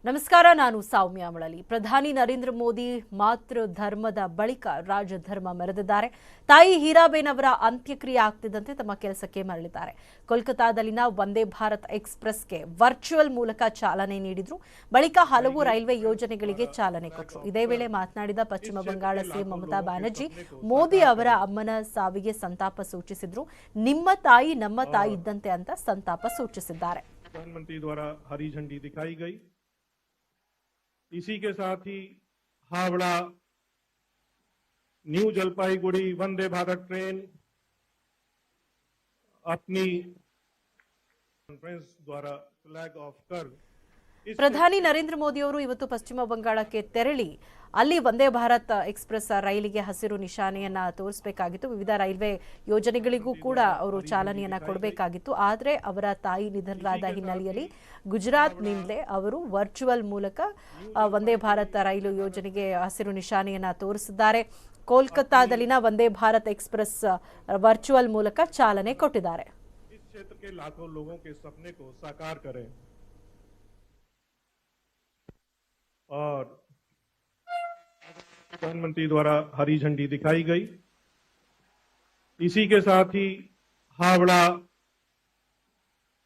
ನಮಸ್ಕಾರ, ನಾನು ಸೌಮ್ಯ ಮಳಲಿ. ಪ್ರಧಾನಿ ನರೇಂದ್ರ ಮೋದಿ ಮಾತೃ ಧರ್ಮದ ಬಳಿಕ ರಾಜಧರ್ಮ ಮೆರೆದಿದ್ದಾರೆ. ತಾಯಿ ಹೀರಾಬೇನ್ ಅವರ ಅಂತ್ಯಕ್ರಿಯೆ ಆಗ್ತಿದ್ದಂತೆ ತಮ್ಮ ಕೆಲಸಕ್ಕೆ ಮರಳಿದ್ದಾರೆ. ಕೋಲ್ಕತಾದಲ್ಲಿನ ವಂದೇ ಭಾರತ್ ಎಕ್ಸ್‌ಪ್ರೆಸ್‌ಗೆ ವರ್ಚುವಲ್ ಮೂಲಕ ಚಾಲನೆ ನೀಡಿದ್ರು. ಬಳಿಕ ಹಲವು ರೈಲ್ವೆ ಯೋಜನೆಗಳಿಗೆ ಚಾಲನೆ ಕೊಟ್ಟರು. ಇದೇ ವೇಳೆ ಮಾತನಾಡಿದ ಪಶ್ಚಿಮ ಬಂಗಾಳ ಸಿಎಂ ಮಮತಾ ಬ್ಯಾನರ್ಜಿ, ಮೋದಿ ಅವರ ಅಮ್ಮನ ಸಾವಿಗೆ ಸಂತಾಪ ಸೂಚಿಸಿದ್ರು. ನಿಮ್ಮ ತಾಯಿ ನಮ್ಮ ತಾಯಿ ಇದ್ದಂತೆ ಅಂತ ಸಂತಾಪ ಸೂಚಿಸಿದ್ದಾರೆ. प्रधानमंत्री द्वारा हरी झंडी दिखाई गई। इसी के साथ ही हावड़ा न्यू जलपाईगुड़ी वंदे भारत ट्रेन अपनी कॉन्फ्रेंस द्वारा फ्लैग ऑफ कर ಪ್ರಧಾನಿ ನರೇಂದ್ರ ಮೋದಿ ಅವರು ಇವತ್ತು ಪಶ್ಚಿಮ ಬಂಗಾಳಕ್ಕೆ ತೆರಳಿ ಅಲ್ಲಿ ವಂದೇ ಭಾರತ್ ಎಕ್ಸ್‌ಪ್ರೆಸ್ ರೈಲಿಗೆ ಹಸಿರು ನಿಶಾನೆಯನ್ನ ತೋರಿಸಬೇಕಾಗಿತ್ತು. ವಿವಿಧ ರೈಲ್ವೆ ಯೋಜನೆಗಳಿಗೂ ಕೂಡ ಅವರು ಚಾಲನೆಯನ್ನ ಕೊಡಬೇಕಾಗಿತ್ತು. ಆದರೆ ಅವರ ತಾಯಿ ನಿಧನರಾದ ಹಿನ್ನೆಲೆಯಲ್ಲಿ ಗುಜರಾತ್ನಿಂದಲೇ ಅವರು ವರ್ಚುವಲ್ ಮೂಲಕ ವಂದೇ ಭಾರತ್ ರೈಲು ಯೋಜನೆಗೆ ಹಸಿರು ನಿಶಾನೆಯನ್ನ ತೋರಿಸಿದ್ದಾರೆ. ಕೋಲ್ಕತಾದಲ್ಲಿನ ವಂದೇ ಭಾರತ್ ಎಕ್ಸ್‌ಪ್ರೆಸ್ ವರ್ಚುವಲ್ ಮೂಲಕ ಚಾಲನೆ ಕೊಟ್ಟಿದ್ದಾರೆ. इस क्षेत्र के लाखों लोगों के सपने को साकार करें और प्रधानमंत्री द्वारा हरी झंडी दिखाई गई। इसी के साथ ही हावड़ा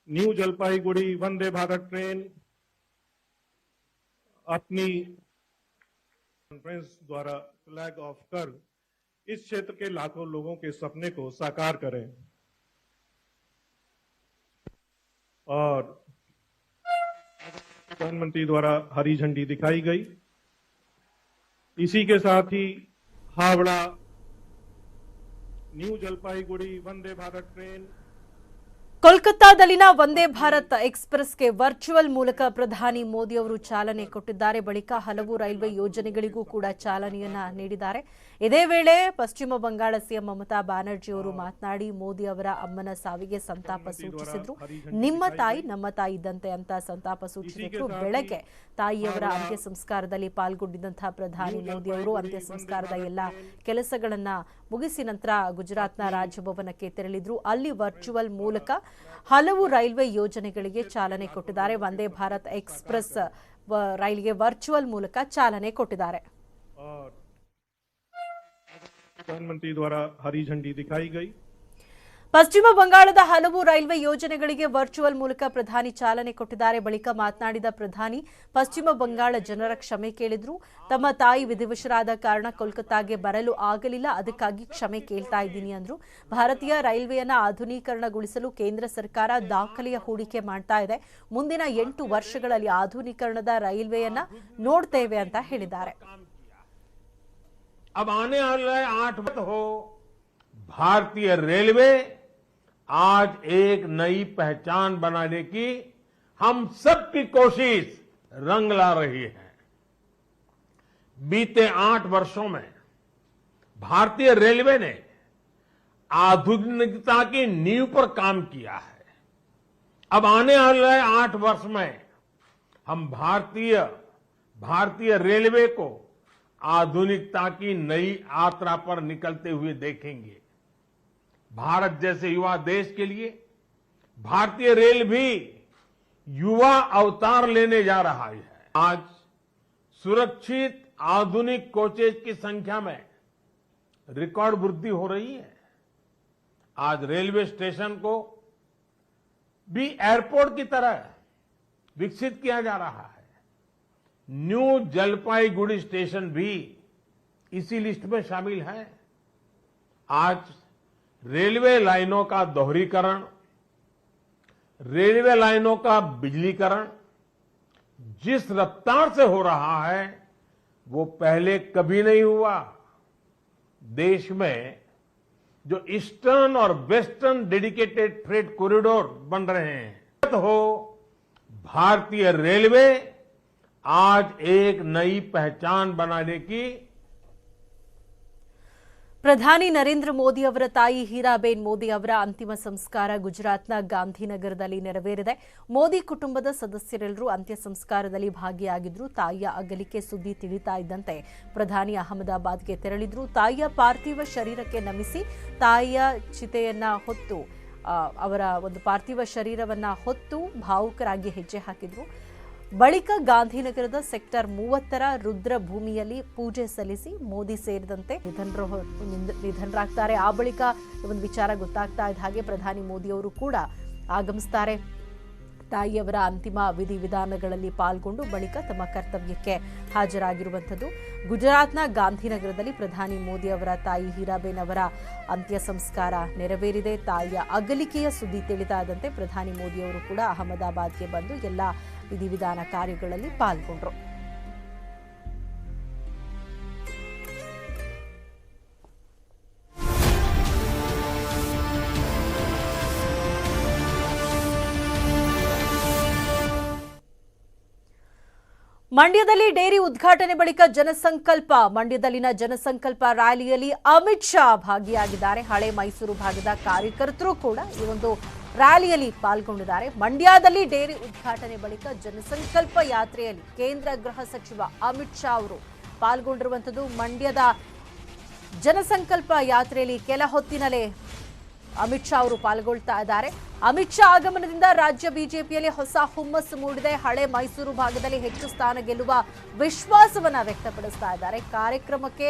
न्यू जलपाईगुड़ी वंदे भारत ट्रेन अपनी कॉन्फ्रेंस द्वारा फ्लैग ऑफ कर इस क्षेत्र के लाखों लोगों के सपने को साकार करें और प्रधानमंत्री द्वारा हरी झंडी दिखाई गई। इसी के साथ ही Howrah new Jalpaiguri Vande Bharat train ಕೋಲ್ಕತಾದಲ್ಲಿನ Vande Bharat ಎಕ್ಸ್‌ಪ್ರೆಸ್‌ಗೆ virtual ಮೂಲಕ ಪ್ರಧಾನಿ ಮೋದಿ ಅವರು ಚಾಲನೆ ಕೊಟ್ಟಿದ್ದಾರೆ. ಬಳಿಕ ಹಲವು ರೈಲ್ವೆ ಯೋಜನೆಗಳಿಗೂ ಕೂಡ ಚಾಲನೆಯನ್ನ ನೀಡಿದ್ದಾರೆ. ಇದೇ ವೇಳೆ ಪಶ್ಚಿಮ ಬಂಗಾಳ ಸಿಎಂ ಮಮತಾ ಬ್ಯಾನರ್ಜಿ ಅವರು ಮಾತನಾಡಿ, ಮೋದಿ ಅವರ ಅಮ್ಮನ ಸಾವಿಗೆ ಸಂತಾಪ ಸೂಚಿಸಿದ್ರು. ನಿಮ್ಮ ತಾಯಿ ನಮ್ಮ ತಾಯಿ ಇದ್ದಂತೆ ಅಂತ ಸಂತಾಪ ಸೂಚಿಸಿದ್ರು. ಬೆಳಗ್ಗೆ ತಾಯಿಯವರ ಅಂತ್ಯ ಸಂಸ್ಕಾರದಲ್ಲಿ ಪಾಲ್ಗೊಂಡಿದ್ದಂತಹ ಪ್ರಧಾನಿ ಮೋದಿ ಅವರು ಅಂತ್ಯ ಸಂಸ್ಕಾರದ ಎಲ್ಲ ಕೆಲಸಗಳನ್ನ ಮುಗಿಸಿ ನಂತರ ಗುಜರಾತ್ನ ರಾಜಭವನಕ್ಕೆ ತೆರಳಿದ್ರು. ಅಲ್ಲಿ ವರ್ಚುವಲ್ ಮೂಲಕ ಹಲವು ರೈಲ್ವೆ ಯೋಜನೆಗಳಿಗೆ ಚಾಲನೆ ಕೊಟ್ಟಿದ್ದಾರೆ. ವಂದೇ ಭಾರತ್ ಎಕ್ಸ್‌ಪ್ರೆಸ್ ರೈಲಿಗೆ ವರ್ಚುವಲ್ ಮೂಲಕ ಚಾಲನೆ ಕೊಟ್ಟಿದ್ದಾರೆ. प्रधानमंत्री द्वारा हरी झंडी दिखाई गई। ಪಶ್ಚಿಮ ಬಂಗಾಳದ ಹಲವು ರೈಲ್ವೆ ಯೋಜನೆಗಳಿಗೆ ವರ್ಚುವಲ್ ಮೂಲಕ ಪ್ರಧಾನಿ ಚಾಲನೆ ಕೊಟ್ಟಿದ್ದಾರೆ. ಬಳಿಕ ಮಾತನಾಡಿದ ಪ್ರಧಾನಿ, ಪಶ್ಚಿಮ ಬಂಗಾಳ ಜನರ ಕ್ಷಮೆ ಕೇಳಿದ್ರು. ತಮ್ಮ ತಾಯಿ ವಿಧಿವಶರಾದ ಕಾರಣ ಕೋಲ್ಕತಾಗೆ ಬರಲು ಆಗಲಿಲ್ಲ, ಅದಕ್ಕಾಗಿ ಕ್ಷಮೆ ಕೇಳ್ತಾ ಇದ್ದೀನಿ ಅಂದ್ರು. ಭಾರತೀಯ ರೈಲ್ವೆಯನ್ನ ಆಧುನೀಕರಣಗೊಳಿಸಲು ಕೇಂದ್ರ ಸರ್ಕಾರ ದಾಖಲೆಯ ಹೂಡಿಕೆ ಮಾಡ್ತಾ ಇದೆ. ಮುಂದಿನ 8 ವರ್ಷಗಳಲ್ಲಿ ಆಧುನೀಕರಣದ ರೈಲ್ವೆಯನ್ನ ನೋಡ್ತೇವೆ ಅಂತ ಹೇಳಿದ್ದಾರೆ. अब आने वाले 8 वर्ष हो, भारतीय रेलवे आज एक नई पहचान बनाने की हम सबकी कोशिश रंग ला रही है। बीते 8 वर्षों में भारतीय रेलवे ने आधुनिकता की नींव पर काम किया है। अब आने वाले 8 वर्ष में हम भारतीय रेलवे को आधुनिकता की नई यात्रा पर निकलते हुए देखेंगे। भारत जैसे युवा देश के लिए भारतीय रेल भी युवा अवतार लेने जा रहा है। आज सुरक्षित आधुनिक कोचेज की संख्या में रिकॉर्ड वृद्धि हो रही है। आज रेलवे स्टेशन को भी एयरपोर्ट की तरह विकसित किया जा रहा है। न्यू जलपाईगुड़ी स्टेशन भी इसी लिस्ट में शामिल है। आज रेलवे लाइनों का दोहरीकरण, रेलवे लाइनों का बिजलीकरण जिस रफ्तार से हो रहा है वो पहले कभी नहीं हुआ। देश में जो ईस्टर्न और वेस्टर्न डेडिकेटेड फ्रेट कॉरिडोर बन रहे हैं, हो भारतीय रेलवे आज एक नई पहचान बनाने की ಪ್ರಧಾನಿ ನರೇಂದ್ರ ಮೋದಿ ಅವರ ತಾಯಿ ಹೀರಾಬೇನ್ ಮೋದಿ ಅವರ ಅಂತಿಮ ಸಂಸ್ಕಾರ ಗುಜರಾತ್ನ ಗಾಂಧಿನಗರದಲ್ಲಿ ನೆರವೇರಿದೆ. ಮೋದಿ ಕುಟುಂಬದ ಸದಸ್ಯರೆಲ್ಲರೂ ಅಂತ್ಯ ಸಂಸ್ಕಾರದಲ್ಲಿ ಭಾಗಿಯಾಗಿದ್ರು. ತಾಯಿಯ ಅಗಲಿಕೆ ಸುದ್ದಿ ತಿಳಿತಾ ಇದ್ದಂತೆ ಪ್ರಧಾನಿ ಅಹಮದಾಬಾದ್ಗೆ ತೆರಳಿದ್ರು. ತಾಯಿಯ ಪಾರ್ಥಿವ ಶರೀರಕ್ಕೆ ನಮಿಸಿ ತಾಯಿಯ ಚಿತೆಯನ್ನ ಹೊತ್ತು ಅವರ ಒಂದು ಪಾರ್ಥಿವ ಶರೀರವನ್ನ ಹೊತ್ತು ಭಾವುಕರಾಗಿ ಹೆಜ್ಜೆ ಹಾಕಿದ್ರು. ಬಳಿಕ ಗಾಂಧಿನಗರದ ಸೆಕ್ಟರ್ 30ರ ರುದ್ರಭೂಮಿಯಲ್ಲಿ ಪೂಜೆ ಸಲ್ಲಿಸಿ ಮೋದಿ ಸೇರಿದಂತೆ ನಿಧನರಾಗ್ತಾರೆ. ಆ ಬಳಿಕ ಒಂದು ವಿಚಾರ ಗೊತ್ತಾಗ್ತಾ ಇದ್ದ ಹಾಗೆ ಪ್ರಧಾನಿ ಮೋದಿಯವರು ಕೂಡ ಆಗಮಿಸ್ತಾರೆ. ತಾಯಿಯವರ ಅಂತಿಮ ವಿಧಿವಿಧಾನಗಳಲ್ಲಿ ಪಾಲ್ಗೊಂಡು ಬಳಿಕ ತಮ್ಮ ಕರ್ತವ್ಯಕ್ಕೆ ಹಾಜರಾಗಿರುವಂಥದ್ದು. ಗುಜರಾತ್ನ ಗಾಂಧಿನಗರದಲ್ಲಿ ಪ್ರಧಾನಿ ಮೋದಿ ಅವರ ತಾಯಿ ಹೀರಾಬೇನ್ ಅವರ ಅಂತ್ಯ ಸಂಸ್ಕಾರ ನೆರವೇರಿದೆ. ತಾಯಿಯ ಅಗಲಿಕೆಯ ಸುದ್ದಿ ತಿಳಿದಾದಂತೆ ಪ್ರಧಾನಿ ಮೋದಿಯವರು ಕೂಡ ಅಹಮದಾಬಾದ್ಗೆ ಬಂದು ಎಲ್ಲ ವಿಧಿವಿಧಾನ ಕಾರ್ಯಗಳಲ್ಲಿ ಪಾಲ್ಗೊಂಡ್ರು. ಮಂಡ್ಯದಲ್ಲಿ ಡೇರಿ ಉದ್ಘಾಟನೆ ಬಳಿಕ ಮಂಡ್ಯದಲ್ಲಿನ ಜನಸಂಕಲ್ಪ ರ್ಯಾಲಿಯಲ್ಲಿ ಅಮಿತ್ ಶಾ ಭಾಗಿಯಾಗಿದ್ದಾರೆ. ಹಳೆ ಮೈಸೂರು ಭಾಗದ ಕಾರ್ಯಕರ್ತರು ಕೂಡ ಈ ಒಂದು ರ್ಯಾಲಿಯಲ್ಲಿ ಪಾಲ್ಗೊಂಡಿದ್ದಾರೆ. ಮಂಡ್ಯದಲ್ಲಿ ಡೇರಿ ಉದ್ಘಾಟನೆ ಬಳಿಕ ಜನಸಂಕಲ್ಪ ಯಾತ್ರೆಯಲ್ಲಿ ಕೇಂದ್ರ ಗೃಹ ಸಚಿವ ಅಮಿತ್ ಶಾ ಅವರು ಪಾಲ್ಗೊಂಡಿರುವಂಥದ್ದು. ಮಂಡ್ಯದ ಜನಸಂಕಲ್ಪ ಯಾತ್ರೆಯಲ್ಲಿ ಕೆಲ ಹೊತ್ತಿನಲ್ಲೇ ಅಮಿತ್ ಶಾ ಅವರು ಪಾಲ್ಗೊಳ್ತಾ ಇದ್ದಾರೆ. ಅಮಿತ್ ಶಾ ಆಗಮನದಿಂದ ರಾಜ್ಯ ಬಿಜೆಪಿಯಲ್ಲಿ ಹೊಸ ಹುಮ್ಮಸ್ಸು ಮೂಡಿದೆ. ಹಳೆ ಮೈಸೂರು ಭಾಗದಲ್ಲಿ ಹೆಚ್ಚು ಸ್ಥಾನ ಗೆಲ್ಲುವ ವಿಶ್ವಾಸವನ್ನ ವ್ಯಕ್ತಪಡಿಸ್ತಾ ಇದ್ದಾರೆ. ಕಾರ್ಯಕ್ರಮಕ್ಕೆ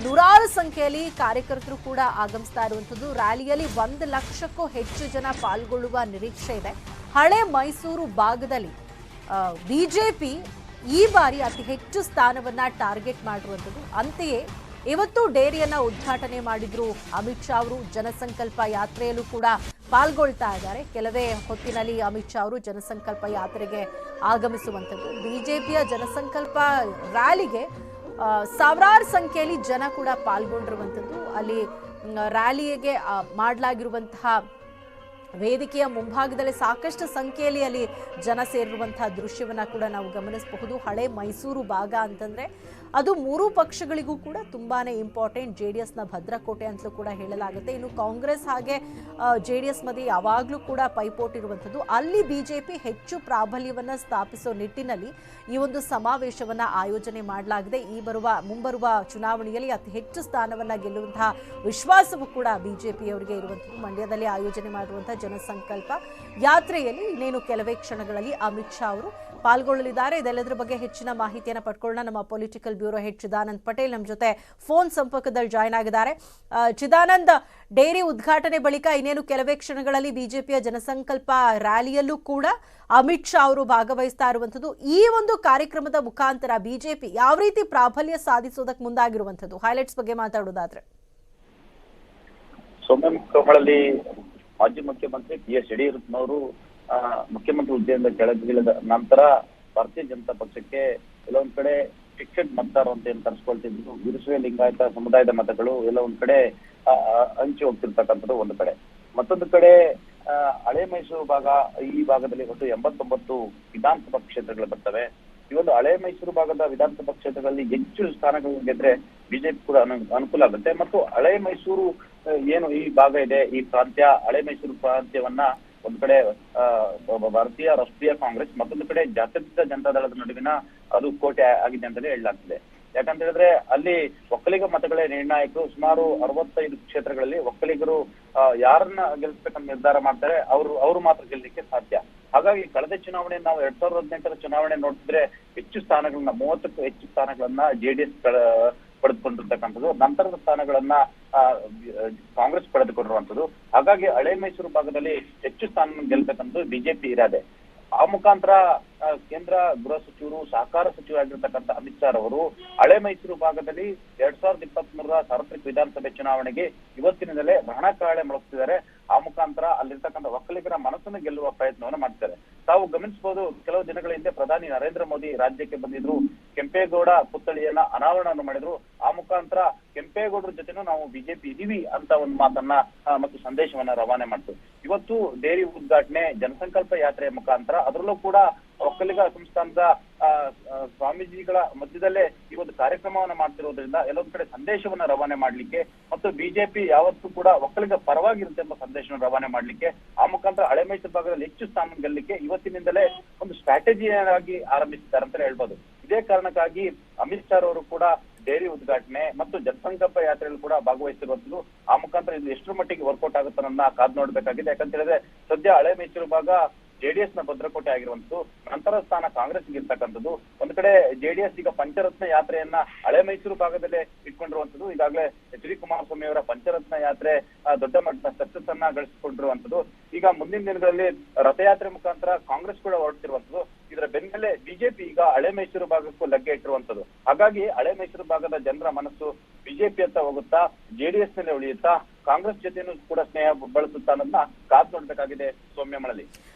ನೂರಾರು ಸಂಖ್ಯೆಯಲ್ಲಿ ಕಾರ್ಯಕರ್ತರು ಕೂಡ ಆಗಮಿಸ್ತಾ ಇರುವಂಥದ್ದು. ರ್ಯಾಲಿಯಲ್ಲಿ 1 ಲಕ್ಷಕ್ಕೂ ಹೆಚ್ಚು ಜನ ಪಾಲ್ಗೊಳ್ಳುವ ನಿರೀಕ್ಷೆ ಇದೆ. ಹಳೆ ಮೈಸೂರು ಭಾಗದಲ್ಲಿ ಬಿಜೆಪಿ ಈ ಬಾರಿ ಅತಿ ಹೆಚ್ಚು ಸ್ಥಾನವನ್ನ ಟಾರ್ಗೆಟ್ ಮಾಡಿರುವಂಥದ್ದು. ಅಂತೆಯೇ ಇವತ್ತು ಡೇರಿಯನ್ನ ಉದ್ಘಾಟನೆ ಮಾಡಿದ್ರು ಅಮಿತ್ ಶಾ ಅವರು. ಜನಸಂಕಲ್ಪ ಯಾತ್ರೆಯಲ್ಲೂ ಕೂಡ ಪಾಲ್ಗೊಳ್ತಾ ಇದ್ದಾರೆ. ಕೆಲವೇ ಹೊತ್ತಿನಲ್ಲಿ ಅಮಿತ್ ಶಾ ಅವರು ಜನಸಂಕಲ್ಪ ಯಾತ್ರೆಗೆ ಆಗಮಿಸುವಂಥದ್ದು. ಬಿಜೆಪಿಯ ಜನಸಂಕಲ್ಪ ರ್ಯಾಲಿಗೆ ಸಾವಿರಾರು ಸಂಖ್ಯೆಯಲ್ಲಿ ಜನ ಕೂಡ ಪಾಲ್ಗೊಂಡಿರುವಂಥದ್ದು. ಅಲ್ಲಿ ರ್ಯಾಲಿಗೆ ಮಾಡಲಾಗಿರುವಂತಹ ವೇದಿಕೆಯ ಮುಂಭಾಗದಲ್ಲಿ ಸಾಕಷ್ಟು ಸಂಖ್ಯೆಯಲ್ಲಿ ಅಲ್ಲಿ ಜನ ಸೇರಿರುವಂತಹ ದೃಶ್ಯವನ್ನ ಕೂಡ ನಾವು ಗಮನಿಸಬಹುದು. ಹಳೆ ಮೈಸೂರು ಭಾಗ ಅಂತಂದ್ರೆ ಅದು 3 ಪಕ್ಷಗಳಿಗೂ ಕೂಡ ತುಂಬಾನೇ ಇಂಪಾರ್ಟೆಂಟ್. ಜೆಡಿಎಸ್ನ ಭದ್ರಕೋಟೆ ಅಂತಲೂ ಕೂಡ ಹೇಳಲಾಗುತ್ತೆ. ಇನ್ನು ಕಾಂಗ್ರೆಸ್ ಹಾಗೆ ಜೆಡಿಎಸ್ ಮಧ್ಯೆ ಯಾವಾಗಲೂ ಕೂಡ ಪೈಪೋಟಿ ಇರುವಂಥದ್ದು. ಅಲ್ಲಿ ಬಿಜೆಪಿ ಹೆಚ್ಚು ಪ್ರಾಬಲ್ಯವನ್ನ ಸ್ಥಾಪಿಸೋ ನಿಟ್ಟಿನಲ್ಲಿ ಈ ಒಂದು ಸಮಾವೇಶವನ್ನ ಆಯೋಜನೆ ಮಾಡಲಾಗಿದೆ. ಮುಂಬರುವ ಚುನಾವಣೆಯಲ್ಲಿ ಅತಿ ಹೆಚ್ಚು ಸ್ಥಾನವನ್ನ ಗೆಲ್ಲುವಂತಹ ವಿಶ್ವಾಸವೂ ಕೂಡ ಬಿಜೆಪಿಯವರಿಗೆ ಇರುವಂಥದ್ದು. ಮಂಡ್ಯದಲ್ಲಿ ಆಯೋಜನೆ ಮಾಡಿರುವಂತಹ ಜನಸಂಕಲ್ಪ ಯಾತ್ರೆಯಲ್ಲಿ ಇನ್ನೇನು ಕೆಲವೇ ಕ್ಷಣಗಳಲ್ಲಿ ಅಮಿತ್ ಶಾ ಅವರು ಪಾಲ್ಗೊಳ್ಳಲಿದ್ದಾರೆ. ಇದೆಲ್ಲದರ ಬಗ್ಗೆ ಹೆಚ್ಚಿನ ಮಾಹಿತಿಯನ್ನು ಪಡ್ಕೊಳ್ಳೋಣ. ನಮ್ಮ political bureau head Chidanand Patel ನಮ್ಮ ಜೊತೆ ಫೋನ್ ಸಂಪರ್ಕದಲ್ಲಿ ಜಾಯ್ನ್ ಆಗಿದ್ದಾರೆ. ಚಿದಾನಂದ್, ಡೇರಿ ಉದ್ಘಾಟನೆ ಬಳಿಕ ಇನ್ನೇನು ಕೆಲವೇ ಕ್ಷಣಗಳಲ್ಲಿ ಬಿಜೆಪಿಯ ಜನಸಂಕಲ್ಪ ರ್ಯಾಲಿಯಲ್ಲೂ ಕೂಡ ಅಮಿತ್ ಶಾ ಅವರು ಭಾಗವಹಿಸ್ತಾ ಇರುವಂಥದ್ದು. ಈ ಒಂದು ಕಾರ್ಯಕ್ರಮದ ಮುಖಾಂತರ ಬಿಜೆಪಿ ಯಾವ ರೀತಿ ಪ್ರಾಬಲ್ಯ ಸಾಧಿಸೋದಕ್ಕೆ ಮುಂದಾಗಿರುವಂಥದ್ದು, ಹೈಲೈಟ್ಸ್ ಬಗ್ಗೆ ಮಾತಾಡೋದಾದ್ರೆ? ಸೋಮವಾರದಲ್ಲಿ ಮಾಜಿ ಮುಖ್ಯಮಂತ್ರಿ BS ಯಡಿಯೂರಪ್ಪನವರು ಮುಖ್ಯಮಂತ್ರಿ ಹುದ್ದೆಯಿಂದ ಕೆಳಗಿಳಿದ ನಂತರ ಭಾರತೀಯ ಜನತಾ ಪಕ್ಷಕ್ಕೆ ಕೆಲವೊಂದ್ ಕಡೆ ಫಿಕ್ಸೆಡ್ ಮತದಾರರು ಅಂತ ಏನ್ ಕರೆಸ್ಕೊಳ್ತಿದ್ರು. ವೀರಶೈವ ಲಿಂಗಾಯತ ಸಮುದಾಯದ ಮತಗಳು ಎಲ್ಲ ಒಂದ್ ಕಡೆ ಹಂಚಿ ಹೋಗ್ತಿರ್ತಕ್ಕಂಥದ್ದು ಒಂದು ಕಡೆ. ಮತ್ತೊಂದು ಕಡೆ ಹಳೆ ಮೈಸೂರು ಭಾಗ, ಈ ಭಾಗದಲ್ಲಿ ಒಟ್ಟು 89 ವಿಧಾನಸಭಾ ಕ್ಷೇತ್ರಗಳು ಬರ್ತವೆ. ಈ ಒಂದು ಹಳೆ ಮೈಸೂರು ಭಾಗದ ವಿಧಾನಸಭಾ ಕ್ಷೇತ್ರಗಳಲ್ಲಿ ಹೆಚ್ಚು ಸ್ಥಾನಗಳು ಗೆದ್ರೆ ಬಿಜೆಪಿ ಕೂಡ ಅನುಕೂಲ ಆಗುತ್ತೆ. ಮತ್ತು ಹಳೆ ಮೈಸೂರು ಏನು ಈ ಭಾಗ ಇದೆ, ಈ ಪ್ರಾಂತ್ಯ, ಹಳೆ ಮೈಸೂರು ಪ್ರಾಂತ್ಯವನ್ನ ಒಂದ್ ಕಡೆ ಭಾರತೀಯ ರಾಷ್ಟ್ರೀಯ ಕಾಂಗ್ರೆಸ್, ಮತ್ತೊಂದು ಕಡೆ ಜಾತ್ಯತೀತ ಜನತಾದಳದ ನಡುವಿನ ಅದು ಕೋಟೆ ಆಗಿದೆ ಅಂತಲೇ ಹೇಳಲಾಗ್ತಿದೆ. ಯಾಕಂತ ಹೇಳಿದ್ರೆ ಅಲ್ಲಿ ಒಕ್ಕಲಿಗ ಮತಗಳೇ ನಿರ್ಣಾಯಕರು. ಸುಮಾರು 65 ಕ್ಷೇತ್ರಗಳಲ್ಲಿ ಒಕ್ಕಲಿಗರು ಯಾರನ್ನ ಗೆಲ್ಲಿಸ್ಬೇಕಂತ ನಿರ್ಧಾರ ಮಾಡ್ತಾರೆ, ಅವರು ಮಾತ್ರ ಗೆಲ್ಲಲಿಕ್ಕೆ ಸಾಧ್ಯ. ಹಾಗಾಗಿ ಕಳೆದ ಚುನಾವಣೆ ನಾವು 2018ರ ಚುನಾವಣೆ ನೋಡ್ತಿದ್ರೆ ಹೆಚ್ಚು ಸ್ಥಾನಗಳನ್ನ 30ಕ್ಕೂ ಹೆಚ್ಚು ಸ್ಥಾನಗಳನ್ನ JDS ಪಡೆದುಕೊಂಡಿರ್ತಕ್ಕಂಥದ್ದು. ನಂತರದ ಸ್ಥಾನಗಳನ್ನ ಕಾಂಗ್ರೆಸ್ ಪಡೆದುಕೊಂಡಿರುವಂತದ್ದು. ಹಾಗಾಗಿ ಹಳೆ ಮೈಸೂರು ಭಾಗದಲ್ಲಿ ಹೆಚ್ಚು ಸ್ಥಾನ ಗೆಲ್ಬೇಕಂತ ಬಿಜೆಪಿ ಇರಾದೆ. ಆ ಮುಖಾಂತರ ಕೇಂದ್ರ ಗೃಹ ಸಚಿವರು, ಸಹಕಾರ ಸಚಿವರಾಗಿರ್ತಕ್ಕಂಥ ಅಮಿತ್ ಶಾ ಅವರು ಹಳೆ ಮೈಸೂರು ಭಾಗದಲ್ಲಿ 2023ರ ಸಾರ್ವತ್ರಿಕ ವಿಧಾನಸಭೆ ಚುನಾವಣೆಗೆ ಇವತ್ತಿನಿಂದಲೇ ರಣಕಾಳೆ ಮೊಳಗ್ತಿದ್ದಾರೆ. ಆ ಮುಖಾಂತರ ಅಲ್ಲಿರ್ತಕ್ಕಂಥ ಒಕ್ಕಲಿಗರ ಮನಸ್ಸನ್ನು ಗೆಲ್ಲುವ ಪ್ರಯತ್ನವನ್ನು ಮಾಡ್ತಾರೆ. ತಾವು ಗಮನಿಸಬಹುದು, ಕೆಲವು ದಿನಗಳ ಹಿಂದೆ ಪ್ರಧಾನಿ ನರೇಂದ್ರ ಮೋದಿ ರಾಜ್ಯಕ್ಕೆ ಬಂದಿದ್ರು. ಕೆಂಪೇಗೌಡ ಪುತ್ಥಳಿಯನ್ನ ಅನಾವರಣವನ್ನು ಮಾಡಿದ್ರು. ಆ ಮುಖಾಂತರ ಕೆಂಪೇಗೌಡರ ಜೊತೆನೂ ನಾವು ಬಿಜೆಪಿ ಇದೀವಿ ಅಂತ ಒಂದು ಮಾತನ್ನ ಮತ್ತು ಸಂದೇಶವನ್ನ ರವಾನೆ ಮಾಡ್ತು. ಇವತ್ತು ಡೇರಿ ಉದ್ಘಾಟನೆ, ಜನಸಂಕಲ್ಪ ಯಾತ್ರೆಯ ಮುಖಾಂತರ, ಅದರಲ್ಲೂ ಕೂಡ ಒಕ್ಕಲಿಗ ಸಂಸ್ಥಾನದ ಸ್ವಾಮೀಜಿಗಳ ಮಧ್ಯದಲ್ಲೇ ಈ ಒಂದು ಕಾರ್ಯಕ್ರಮವನ್ನ ಮಾಡ್ತಿರೋದ್ರಿಂದ ಎಲ್ಲೊಂದ್ ಕಡೆ ಸಂದೇಶವನ್ನ ರವಾನೆ ಮಾಡ್ಲಿಕ್ಕೆ ಮತ್ತು ಬಿಜೆಪಿ ಯಾವತ್ತೂ ಕೂಡ ಒಕ್ಕಲಿಗ ಪರವಾಗಿರುತ್ತೆ ಎಂಬ ಸಂದೇಶವನ್ನು ರವಾನೆ ಮಾಡ್ಲಿಕ್ಕೆ, ಆ ಮುಖಾಂತರ ಹಳೆ ಮೈಸೂರು ಭಾಗದಲ್ಲಿ ಹೆಚ್ಚು ಸ್ಥಾನ ಗೆಲ್ಲಲಿಕ್ಕೆ ಇವತ್ತಿನಿಂದಲೇ ಒಂದು ಸ್ಟ್ರಾಟಜಿಯಾಗಿ ಆರಂಭಿಸಿದ್ದಾರೆ ಅಂತ ಹೇಳ್ಬೋದು. ಇದೇ ಕಾರಣಕ್ಕಾಗಿ ಅಮಿತ್ ಶಾ ಅವರು ಕೂಡ ಡೇರಿ ಉದ್ಘಾಟನೆ ಮತ್ತು ಜನಸಂಕಲ್ಪ ಯಾತ್ರೆಯಲ್ಲಿ ಕೂಡ ಭಾಗವಹಿಸಿರುವಂತದ್ದು. ಆ ಮುಖಾಂತರ ಇದು ಎಷ್ಟರ ಮಟ್ಟಿಗೆ ವರ್ಕೌಟ್ ಆಗುತ್ತೆ ಅನ್ನೋದನ್ನ ಕಾದ್ ನೋಡ್ಬೇಕಾಗಿದೆ. ಯಾಕಂತ ಹೇಳಿದ್ರೆ ಸದ್ಯ ಹಳೆ ಮೈಸೂರು ಭಾಗ ಜೆಡಿಎಸ್ ನ ಭದ್ರಕೋಟೆ ಆಗಿರುವಂತದ್ದು. ನಂತರ ಸ್ಥಾನ ಕಾಂಗ್ರೆಸ್ಗೆ ಇರ್ತಕ್ಕಂಥದ್ದು. ಒಂದ್ ಕಡೆ ಜೆಡಿಎಸ್ ಈಗ ಪಂಚರತ್ನ ಯಾತ್ರೆಯನ್ನ ಹಳೆ ಮೈಸೂರು ಭಾಗದಲ್ಲೇ ಇಟ್ಕೊಂಡಿರುವಂತದ್ದು. ಈಗಾಗಲೇ ಎಚ್ ಡಿ ಕುಮಾರಸ್ವಾಮಿ ಅವರ ಪಂಚರತ್ನ ಯಾತ್ರೆ ದೊಡ್ಡ ಮಟ್ಟದ ಸಕ್ಸಸ್ ಅನ್ನ ಗಳಿಸಿಕೊಂಡಿರುವಂತದ್ದು. ಈಗ ಮುಂದಿನ ದಿನಗಳಲ್ಲಿ ರಥಯಾತ್ರೆ ಮುಖಾಂತರ ಕಾಂಗ್ರೆಸ್ ಕೂಡ ಹೊರಡ್ತಿರುವಂತದ್ದು. ಇದರ ಬೆನ್ನಲ್ಲೇ ಬಿಜೆಪಿ ಈಗ ಹಳೆ ಮೈಸೂರು ಭಾಗಕ್ಕೂ ಲಗ್ಗೆ ಇಟ್ಟಿರುವಂತದ್ದು. ಹಾಗಾಗಿ ಹಳೆ ಮೈಸೂರು ಭಾಗದ ಜನರ ಮನಸ್ಸು ಬಿಜೆಪಿ ಅಂತ ಹೋಗುತ್ತಾ, ಜೆಡಿಎಸ್ ನಲ್ಲಿ ಉಳಿಯುತ್ತಾ, ಕಾಂಗ್ರೆಸ್ ಜೊತೆನೂ ಕೂಡ ಸ್ನೇಹ ಬಳಸುತ್ತಾ ಅನ್ನೋದನ್ನ ಕಾದ್ ನೋಡ್ಬೇಕಾಗಿದೆ ಸೌಮ್ಯ ಮಳಲಿ.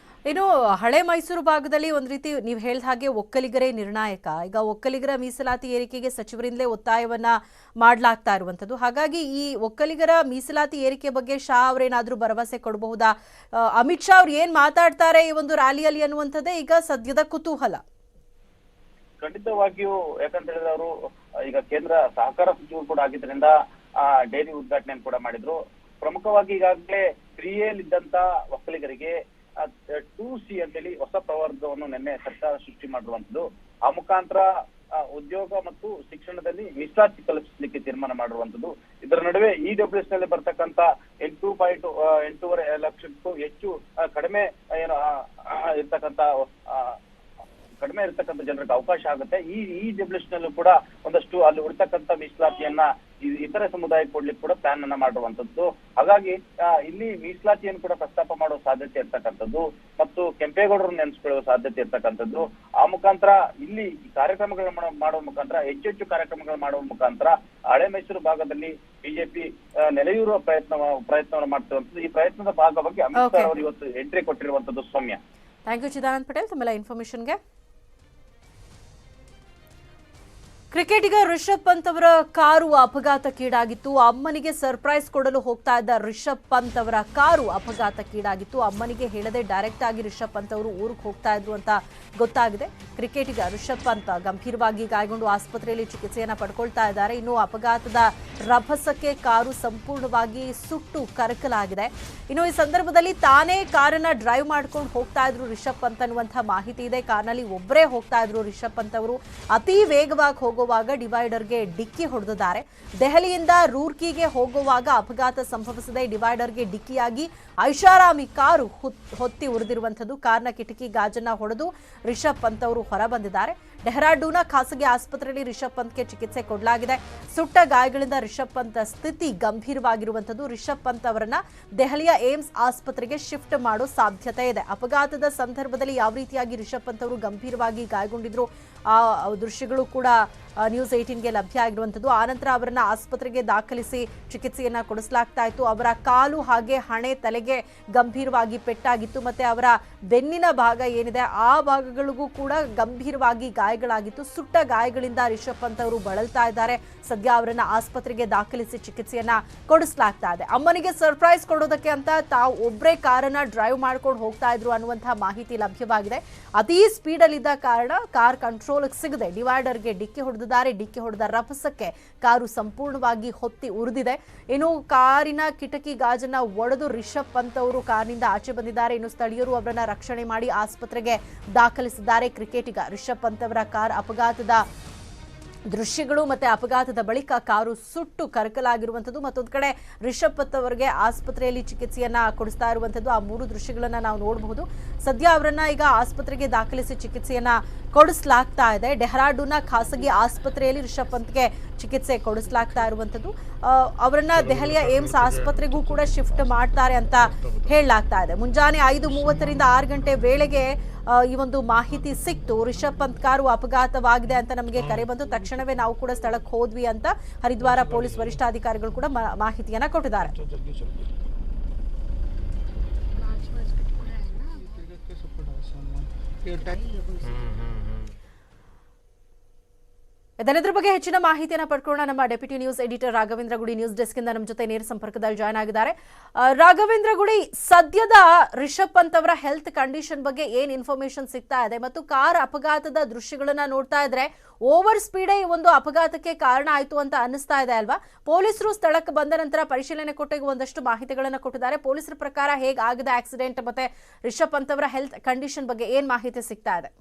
ಇನ್ನು ಹಳೆ ಮೈಸೂರು ಭಾಗದಲ್ಲಿ ಒಂದ್ ರೀತಿ ನೀವು ಹೇಳಿದ ಹಾಗೆ ಒಕ್ಕಲಿಗರೇ ನಿರ್ಣಾಯಕ. ಈಗ ಒಕ್ಕಲಿಗರ ಮೀಸಲಾತಿ ಏರಿಕೆಗೆ ಸಚಿವರಿಂದಲೇ ಒತ್ತಾಯವನ್ನ ಮಾಡ್ಲಾಗ್ತಾ ಇರುವಂತದ್ದು. ಹಾಗಾಗಿ ಈ ಒಕ್ಕಲಿಗರ ಮೀಸಲಾತಿ ಏರಿಕೆ ಬಗ್ಗೆ ಶಾ ಅವರೇನಾದ್ರೂ ಭರವಸೆ ಕೊಡಬಹುದಾ? ಅಮಿತ್ ಶಾ ಅವ್ರು ಏನ್ ಮಾತಾಡ್ತಾರೆ ಈ ಒಂದು ರ್ಯಾಲಿಯಲ್ಲಿ ಅನ್ನುವಂಥದ್ದೇ ಈಗ ಸದ್ಯದ ಕುತೂಹಲ. ಖಂಡಿತವಾಗಿಯೂ, ಯಾಕಂತ ಹೇಳಿದ್ರೆ ಅವರು ಈಗ ಕೇಂದ್ರ ಸಹಕಾರ ಸಚಿವರು ಕೂಡ ಆಗಿದ್ರಿಂದ ಡೈರಿ ಉದ್ಘಾಟನೆಯನ್ನು ಕೂಡ ಮಾಡಿದ್ರು. ಪ್ರಮುಖವಾಗಿ ಈಗಾಗಲೇ 3A ಇದ್ದಂತ ಒಕ್ಕಲಿಗರಿಗೆ 2C ಅಂತೇಳಿ ಹೊಸ ಪ್ರವರ್ಗವನ್ನು ನಿನ್ನೆ ಸರ್ಕಾರ ಸೃಷ್ಟಿ ಮಾಡಿರುವಂತದ್ದು. ಆ ಮುಖಾಂತರ ಉದ್ಯೋಗ ಮತ್ತು ಶಿಕ್ಷಣದಲ್ಲಿ ಮೀಸಲಾತಿ ಕಲ್ಪಿಸಲಿಕ್ಕೆ ತೀರ್ಮಾನ ಮಾಡಿರುವಂತದ್ದು. ಇದರ ನಡುವೆ EWS ನಲ್ಲಿ ಬರ್ತಕ್ಕಂತ 8.8 ಲಕ್ಷಕ್ಕೂ ಹೆಚ್ಚು ಕಡಿಮೆ ಇರ್ತಕ್ಕಂಥ ಜನರಿಗೆ ಅವಕಾಶ ಆಗುತ್ತೆ. ಈ EWS ನಲ್ಲೂ ಕೂಡ ಒಂದಷ್ಟು ಅಲ್ಲಿ ಉಳಿತಕ್ಕಂಥ ಮೀಸಲಾತಿಯನ್ನ ಇತರೆ ಸಮುದಾಯಕ್ಕೆ ಕೊಡ್ಲಿಕ್ಕೆ ಕೂಡ ಪ್ಲಾನ್ ಅನ್ನ ಮಾಡಿರುವಂತದ್ದು. ಹಾಗಾಗಿ ಇಲ್ಲಿ ಮೀಸಲಾತಿಯನ್ನು ಕೂಡ ಪ್ರಸ್ತಾಪ ಮಾಡುವ ಸಾಧ್ಯತೆ ಇರ್ತಕ್ಕಂಥದ್ದು ಮತ್ತು ಕೆಂಪೇಗೌಡರನ್ನು ನೆನೆಸ್ಕೊಳ್ಳುವ ಸಾಧ್ಯತೆ ಇರ್ತಕ್ಕಂಥದ್ದು. ಆ ಮುಖಾಂತರ ಇಲ್ಲಿ ಕಾರ್ಯಕ್ರಮಗಳನ್ನು ಮಾಡುವ ಮುಖಾಂತರ ಹೆಚ್ಚೆಚ್ಚು ಕಾರ್ಯಕ್ರಮಗಳು ಮಾಡುವ ಮುಖಾಂತರ ಹಳೆ ಮೈಸೂರು ಭಾಗದಲ್ಲಿ ಬಿಜೆಪಿ ನೆಲೆಯೂರುವ ಪ್ರಯತ್ನವನ್ನು ಮಾಡ್ತಿರುವಂತದ್ದು. ಈ ಪ್ರಯತ್ನದ ಭಾಗವಾಗಿ ಅಮಿತ್ ಶಾ ಅವರು ಇವತ್ತು ಎಂಟ್ರಿ ಕೊಟ್ಟಿರುವಂತದ್ದು. ಸೌಮ್ಯ, ಥ್ಯಾಂಕ್ ಯು ಚಿದಾನಂದ್ ಪಟೇಲ್ ತಮ್ಮೆಲ್ಲ ಇನ್ಫಾರ್ಮೇಶನ್ಗೆ. ಕ್ರಿಕೆಟಿಗ ರಿಷಬ್ ಪಂತ್ ಅವರ ಕಾರು ಅಪಘಾತಕ್ಕೀಡಾಗಿತ್ತು. ಅಮ್ಮನಿಗೆ ಸರ್ಪ್ರೈಸ್ ಕೊಡಲು ಹೋಗ್ತಾ ಇದ್ದ ರಿಷಬ್ ಪಂತ್ ಅವರ ಕಾರು ಅಪಘಾತಕ್ಕೀಡಾಗಿತ್ತು. ಅಮ್ಮನಿಗೆ ಹೇಳದೆ ಡೈರೆಕ್ಟ್ ಆಗಿ ರಿಷಬ್ ಪಂತ್ ಅವರು ಊರಿಗೆ ಹೋಗ್ತಾ ಇದ್ರು ಅಂತ ಗೊತ್ತಾಗಿದೆ. ಕ್ರಿಕೆಟಿಗ ರಿಷಬ್ ಪಂತ್ ಗಂಭೀರವಾಗಿ ಗಾಯಗೊಂಡು ಆಸ್ಪತ್ರೆಯಲ್ಲಿ ಚಿಕಿತ್ಸೆಯನ್ನ ಪಡ್ಕೊಳ್ತಾ ಇದ್ದಾರೆ. ಇನ್ನು ಅಪಘಾತದ ರಭಸಕ್ಕೆ ಕಾರು ಸಂಪೂರ್ಣವಾಗಿ ಸುಟ್ಟು ಕರಕಲಾಗಿದೆ. ಇನ್ನು ಈ ಸಂದರ್ಭದಲ್ಲಿ ತಾನೇ ಕಾರನ್ನ ಡ್ರೈವ್ ಮಾಡ್ಕೊಂಡು ಹೋಗ್ತಾ ಇದ್ರು ರಿಷಬ್ ಪಂತ್ ಅನ್ನುವಂತಹ ಮಾಹಿತಿ ಇದೆ. ಕಾರ್ನಲ್ಲಿ ಒಬ್ಬರೇ ಹೋಗ್ತಾ ಇದ್ರು ರಿಷಬ್ ಪಂತ್ ಅವರು. ಅತಿ ವೇಗವಾಗಿ ಹೋಗುವಾಗ ಡಿವೈಡರ್ಗೆ ಡಿಕ್ಕಿ ಹೊಡೆದಿದ್ದಾರೆ. ದೆಹಲಿಯಿಂದ ರೂರ್ಕಿಗೆ ಹೋಗುವಾಗ ಅಪಘಾತ ಸಂಭವಿಸಿದೆ. ಡಿವೈಡರ್ಗೆ ಡಿಕ್ಕಿಯಾಗಿ ಐಷಾರಾಮಿ ಕಾರು ಹೊತ್ತಿ ಉರಿದಿರುವಂತದ್ದು. ಕಾರ್ನ ಕಿಟಕಿ ಗಾಜನ್ನ ಹೊಡೆದು ರಿಷಬ್ ಪಂತ್ ಅವರು ಹೊರ ಬಂದಿದ್ದಾರೆ. ಡೆಹ್ರಾಡೂನ್ನ ಖಾಸಗಿ ಆಸ್ಪತ್ರೆಯಲ್ಲಿ ರಿಷಬ್ ಪಂತ್ಗೆ ಚಿಕಿತ್ಸೆ ಕೊಡಲಾಗಿದೆ. ಸುಟ್ಟ ಗಾಯಗಳಿಂದ ರಿಷಬ್ ಪಂತ್ ಸ್ಥಿತಿ ಗಂಭೀರವಾಗಿರುವಂತದ್ದು. ರಿಷಬ್ ಪಂತ್ ಅವರನ್ನ ದೆಹಲಿಯ ಏಮ್ಸ್ ಆಸ್ಪತ್ರೆಗೆ ಶಿಫ್ಟ್ ಮಾಡೋ ಸಾಧ್ಯತೆ ಇದೆ. ಅಪಘಾತದ ಸಂದರ್ಭದಲ್ಲಿ ಯಾವ ರೀತಿಯಾಗಿ ರಿಷಬ್ ಪಂತ್ ಅವರು ಗಂಭೀರವಾಗಿ ಗಾಯಗೊಂಡಿದ್ರು ಆ ದೃಶ್ಯಗಳು ಕೂಡ ನ್ಯೂಸ್ 18ಗೆ ಲಭ್ಯ ಆಗಿರುವಂತದ್ದು. ಆನಂತರ ಅವರನ್ನ ಆಸ್ಪತ್ರೆಗೆ ದಾಖಲಿಸಿ ಚಿಕಿತ್ಸೆಯನ್ನ ಕೊಡಿಸಲಾಗ್ತಾ ಇತ್ತು. ಅವರ ಕಾಲು ಹಾಗೆ ಹಣೆ ತಲೆಗೆ ಗಂಭೀರವಾಗಿ ಪೆಟ್ಟಾಗಿತ್ತು. ಮತ್ತೆ ಅವರ ಬೆನ್ನಿನ ಭಾಗ ಏನಿದೆ ಆ ಭಾಗಗಳಿಗೂ ಕೂಡ ಗಂಭೀರವಾಗಿ ಗಾಯಗಳಾಗಿತ್ತು. ಸುಟ್ಟ ಗಾಯಗಳಿಂದ ರಿಷಬ್ ಪಂತ್ ಅವರು ಬಳಲ್ತಾ ಇದ್ದಾರೆ. ಸದ್ಯ ಅವರನ್ನ ಆಸ್ಪತ್ರೆಗೆ ದಾಖಲಿಸಿ ಚಿಕಿತ್ಸೆಯನ್ನ ಕೊಡಿಸಲಾಗ್ತಾ ಇದೆ. ಅಮ್ಮನಿಗೆ ಸರ್ಪ್ರೈಸ್ ಕೊಡೋದಕ್ಕೆ ಅಂತ ತಾವು ಒಬ್ಬರೇ ಕಾರನ್ನ ಡ್ರೈವ್ ಮಾಡ್ಕೊಂಡು ಹೋಗ್ತಾ ಇದ್ರು ಅನ್ನುವಂತಹ ಮಾಹಿತಿ ಲಭ್ಯವಾಗಿದೆ. ಅತಿ ಸ್ಪೀಡ್ ಅಲ್ಲಿ ಇದ್ದ ಕಾರಣ ಕಾರ್ ಕಂಟ್ರೋಲ್ ಸಿಗದೆ ಡಿವೈಡರ್ಗೆ ಡಿಕ್ಕಿ ಹೊಡೆದಿದ್ದಾರೆ. ಡಿಕ್ಕಿ ಹೊಡೆದ ರಭಸಕ್ಕೆ ಕಾರು ಸಂಪೂರ್ಣವಾಗಿ ಹೊತ್ತಿ ಉರಿದಿದೆ. ಇನ್ನು ಕಾರಿನ ಕಿಟಕಿ ಗಾಜನ್ನ ಒಡೆದು ರಿಷಬ್ ಪಂತ್ ಅವರು ಕಾರಿನಿಂದ ಆಚೆ ಬಂದಿದ್ದಾರೆ. ಇನ್ನು ಸ್ಥಳೀಯರು ಅವರನ್ನ ರಕ್ಷಣೆ ಮಾಡಿ ಆಸ್ಪತ್ರೆಗೆ ದಾಖಲಿಸಿದ್ದಾರೆ. ಕ್ರಿಕೆಟಿಗ ರಿಷಬ್ ಪಂತ್ ಅವರ ಕಾರ್ ಅಪಘಾತದ ದೃಶ್ಯಗಳು ಮತ್ತೆ ಅಪಘಾತದ ಬಳಿಕ ಕಾರು ಸುಟ್ಟು ಕರಕಲಾಗಿರುವಂಥದ್ದು. ಮತ್ತೊಂದು ಕಡೆ ರಿಷಬ್ ಪಂತ್ ಅವರಿಗೆ ಆಸ್ಪತ್ರೆಯಲ್ಲಿ ಚಿಕಿತ್ಸೆಯನ್ನ ಕೊಡಿಸ್ತಾ ಇರುವಂಥದ್ದು. ಆ 3 ದೃಶ್ಯಗಳನ್ನ ನಾವು ನೋಡಬಹುದು. ಸದ್ಯ ಅವರನ್ನ ಈಗ ಆಸ್ಪತ್ರೆಗೆ ದಾಖಲಿಸಿ ಚಿಕಿತ್ಸೆಯನ್ನ ಕೊಡಿಸಲಾಗ್ತಾ ಇದೆ. ಡೆಹ್ರಾಡೂನ್ನ ಖಾಸಗಿ ಆಸ್ಪತ್ರೆಯಲ್ಲಿ ರಿಷಬ್ ಪಂತ್ಗೆ ಚಿಕಿತ್ಸೆ ಕೊಡಿಸಲಾಗ್ತಾ ಇರುವಂಥದ್ದು. ಅವರನ್ನ ದೆಹಲಿಯ ಏಮ್ಸ್ ಆಸ್ಪತ್ರೆಗೂ ಕೂಡ ಶಿಫ್ಟ್ ಮಾಡ್ತಾರೆ ಅಂತ ಹೇಳಲಾಗ್ತಾ ಇದೆ. ಮುಂಜಾನೆ 5:30ರಿಂದ 6 ಗಂಟೆ ವೇಳೆಗೆ ಈ ಒಂದು ಮಾಹಿತಿ ಸಿಕ್ತು. ರಿಷಬ್ ಪಂತ್ ಕಾರು ಅಪಘಾತವಾಗಿದೆ ಅಂತ ನಮಗೆ ಕರೆ ಬಂತು. ತಕ್ಷಣವೇ ನಾವು ಕೂಡ ಸ್ಥಳಕ್ಕೆ ಹೋದ್ವಿ ಅಂತ ಹರಿದ್ವಾರ ಪೊಲೀಸ್ ವರಿಷ್ಠಾಧಿಕಾರಿಗಳು ಕೂಡ ಮಾಹಿತಿಯನ್ನ ಕೊಟ್ಟಿದ್ದಾರೆ. ಇದರ ಬಗ್ಗೆ ಹೆಚ್ಚಿನ ಮಾಹಿತಿಯನ್ನು ಪಡ್ಕೊಳ್ಳೋಣ. ನಮ್ಮ ಡೆಪ್ಯೂಟಿ ನ್ಯೂಸ್ ಎಡಿಟರ್ ರಾಘವೇಂದ್ರ ಗುಡಿ ನ್ಯೂಸ್ ಡೆಸ್ಕ್ ಇಂದ ನಮ್ಮ ಜೊತೆ ನೇರ ಸಂಪರ್ಕದಲ್ಲಿ ಜಾಯ್ನ್ ಆಗಿದ್ದಾರೆ. ರಾಘವೇಂದ್ರ ಗುಡಿ, ಸದ್ಯದ ರಿಷಬ್ ಪಂತ್ ಅವರ ಹೆಲ್ತ್ ಕಂಡೀಷನ್ ಬಗ್ಗೆ ಏನ್ ಇನ್ಫಾರ್ಮೇಶನ್ ಸಿಗ್ತಾ ಇದೆ ಮತ್ತು ಕಾರ್ ಅಪಘಾತದ ದೃಶ್ಯಗಳನ್ನ ನೋಡ್ತಾ ಇದ್ರೆ ಓವರ್ ಸ್ಪೀಡೇ ಈ ಒಂದು ಅಪಘಾತಕ್ಕೆ ಕಾರಣ ಆಯ್ತು ಅಂತ ಅನ್ನಿಸ್ತಾ ಇದೆ ಅಲ್ವಾ? ಪೊಲೀಸರು ಸ್ಥಳಕ್ಕೆ ಬಂದ ನಂತರ ಪರಿಶೀಲನೆ ಕೊಟ್ಟಾಗ ಒಂದಷ್ಟು ಮಾಹಿತಿಗಳನ್ನ ಕೊಟ್ಟಿದ್ದಾರೆ. ಪೊಲೀಸರ ಪ್ರಕಾರ ಹೇಗಾಗಿದೆ ಆಕ್ಸಿಡೆಂಟ್ ಮತ್ತೆ ರಿಷಬ್ ಪಂತ್ ಅವರ ಹೆಲ್ತ್ ಕಂಡೀಷನ್ ಬಗ್ಗೆ ಏನ್ ಮಾಹಿತಿ ಸಿಗ್ತಾ ಇದೆ?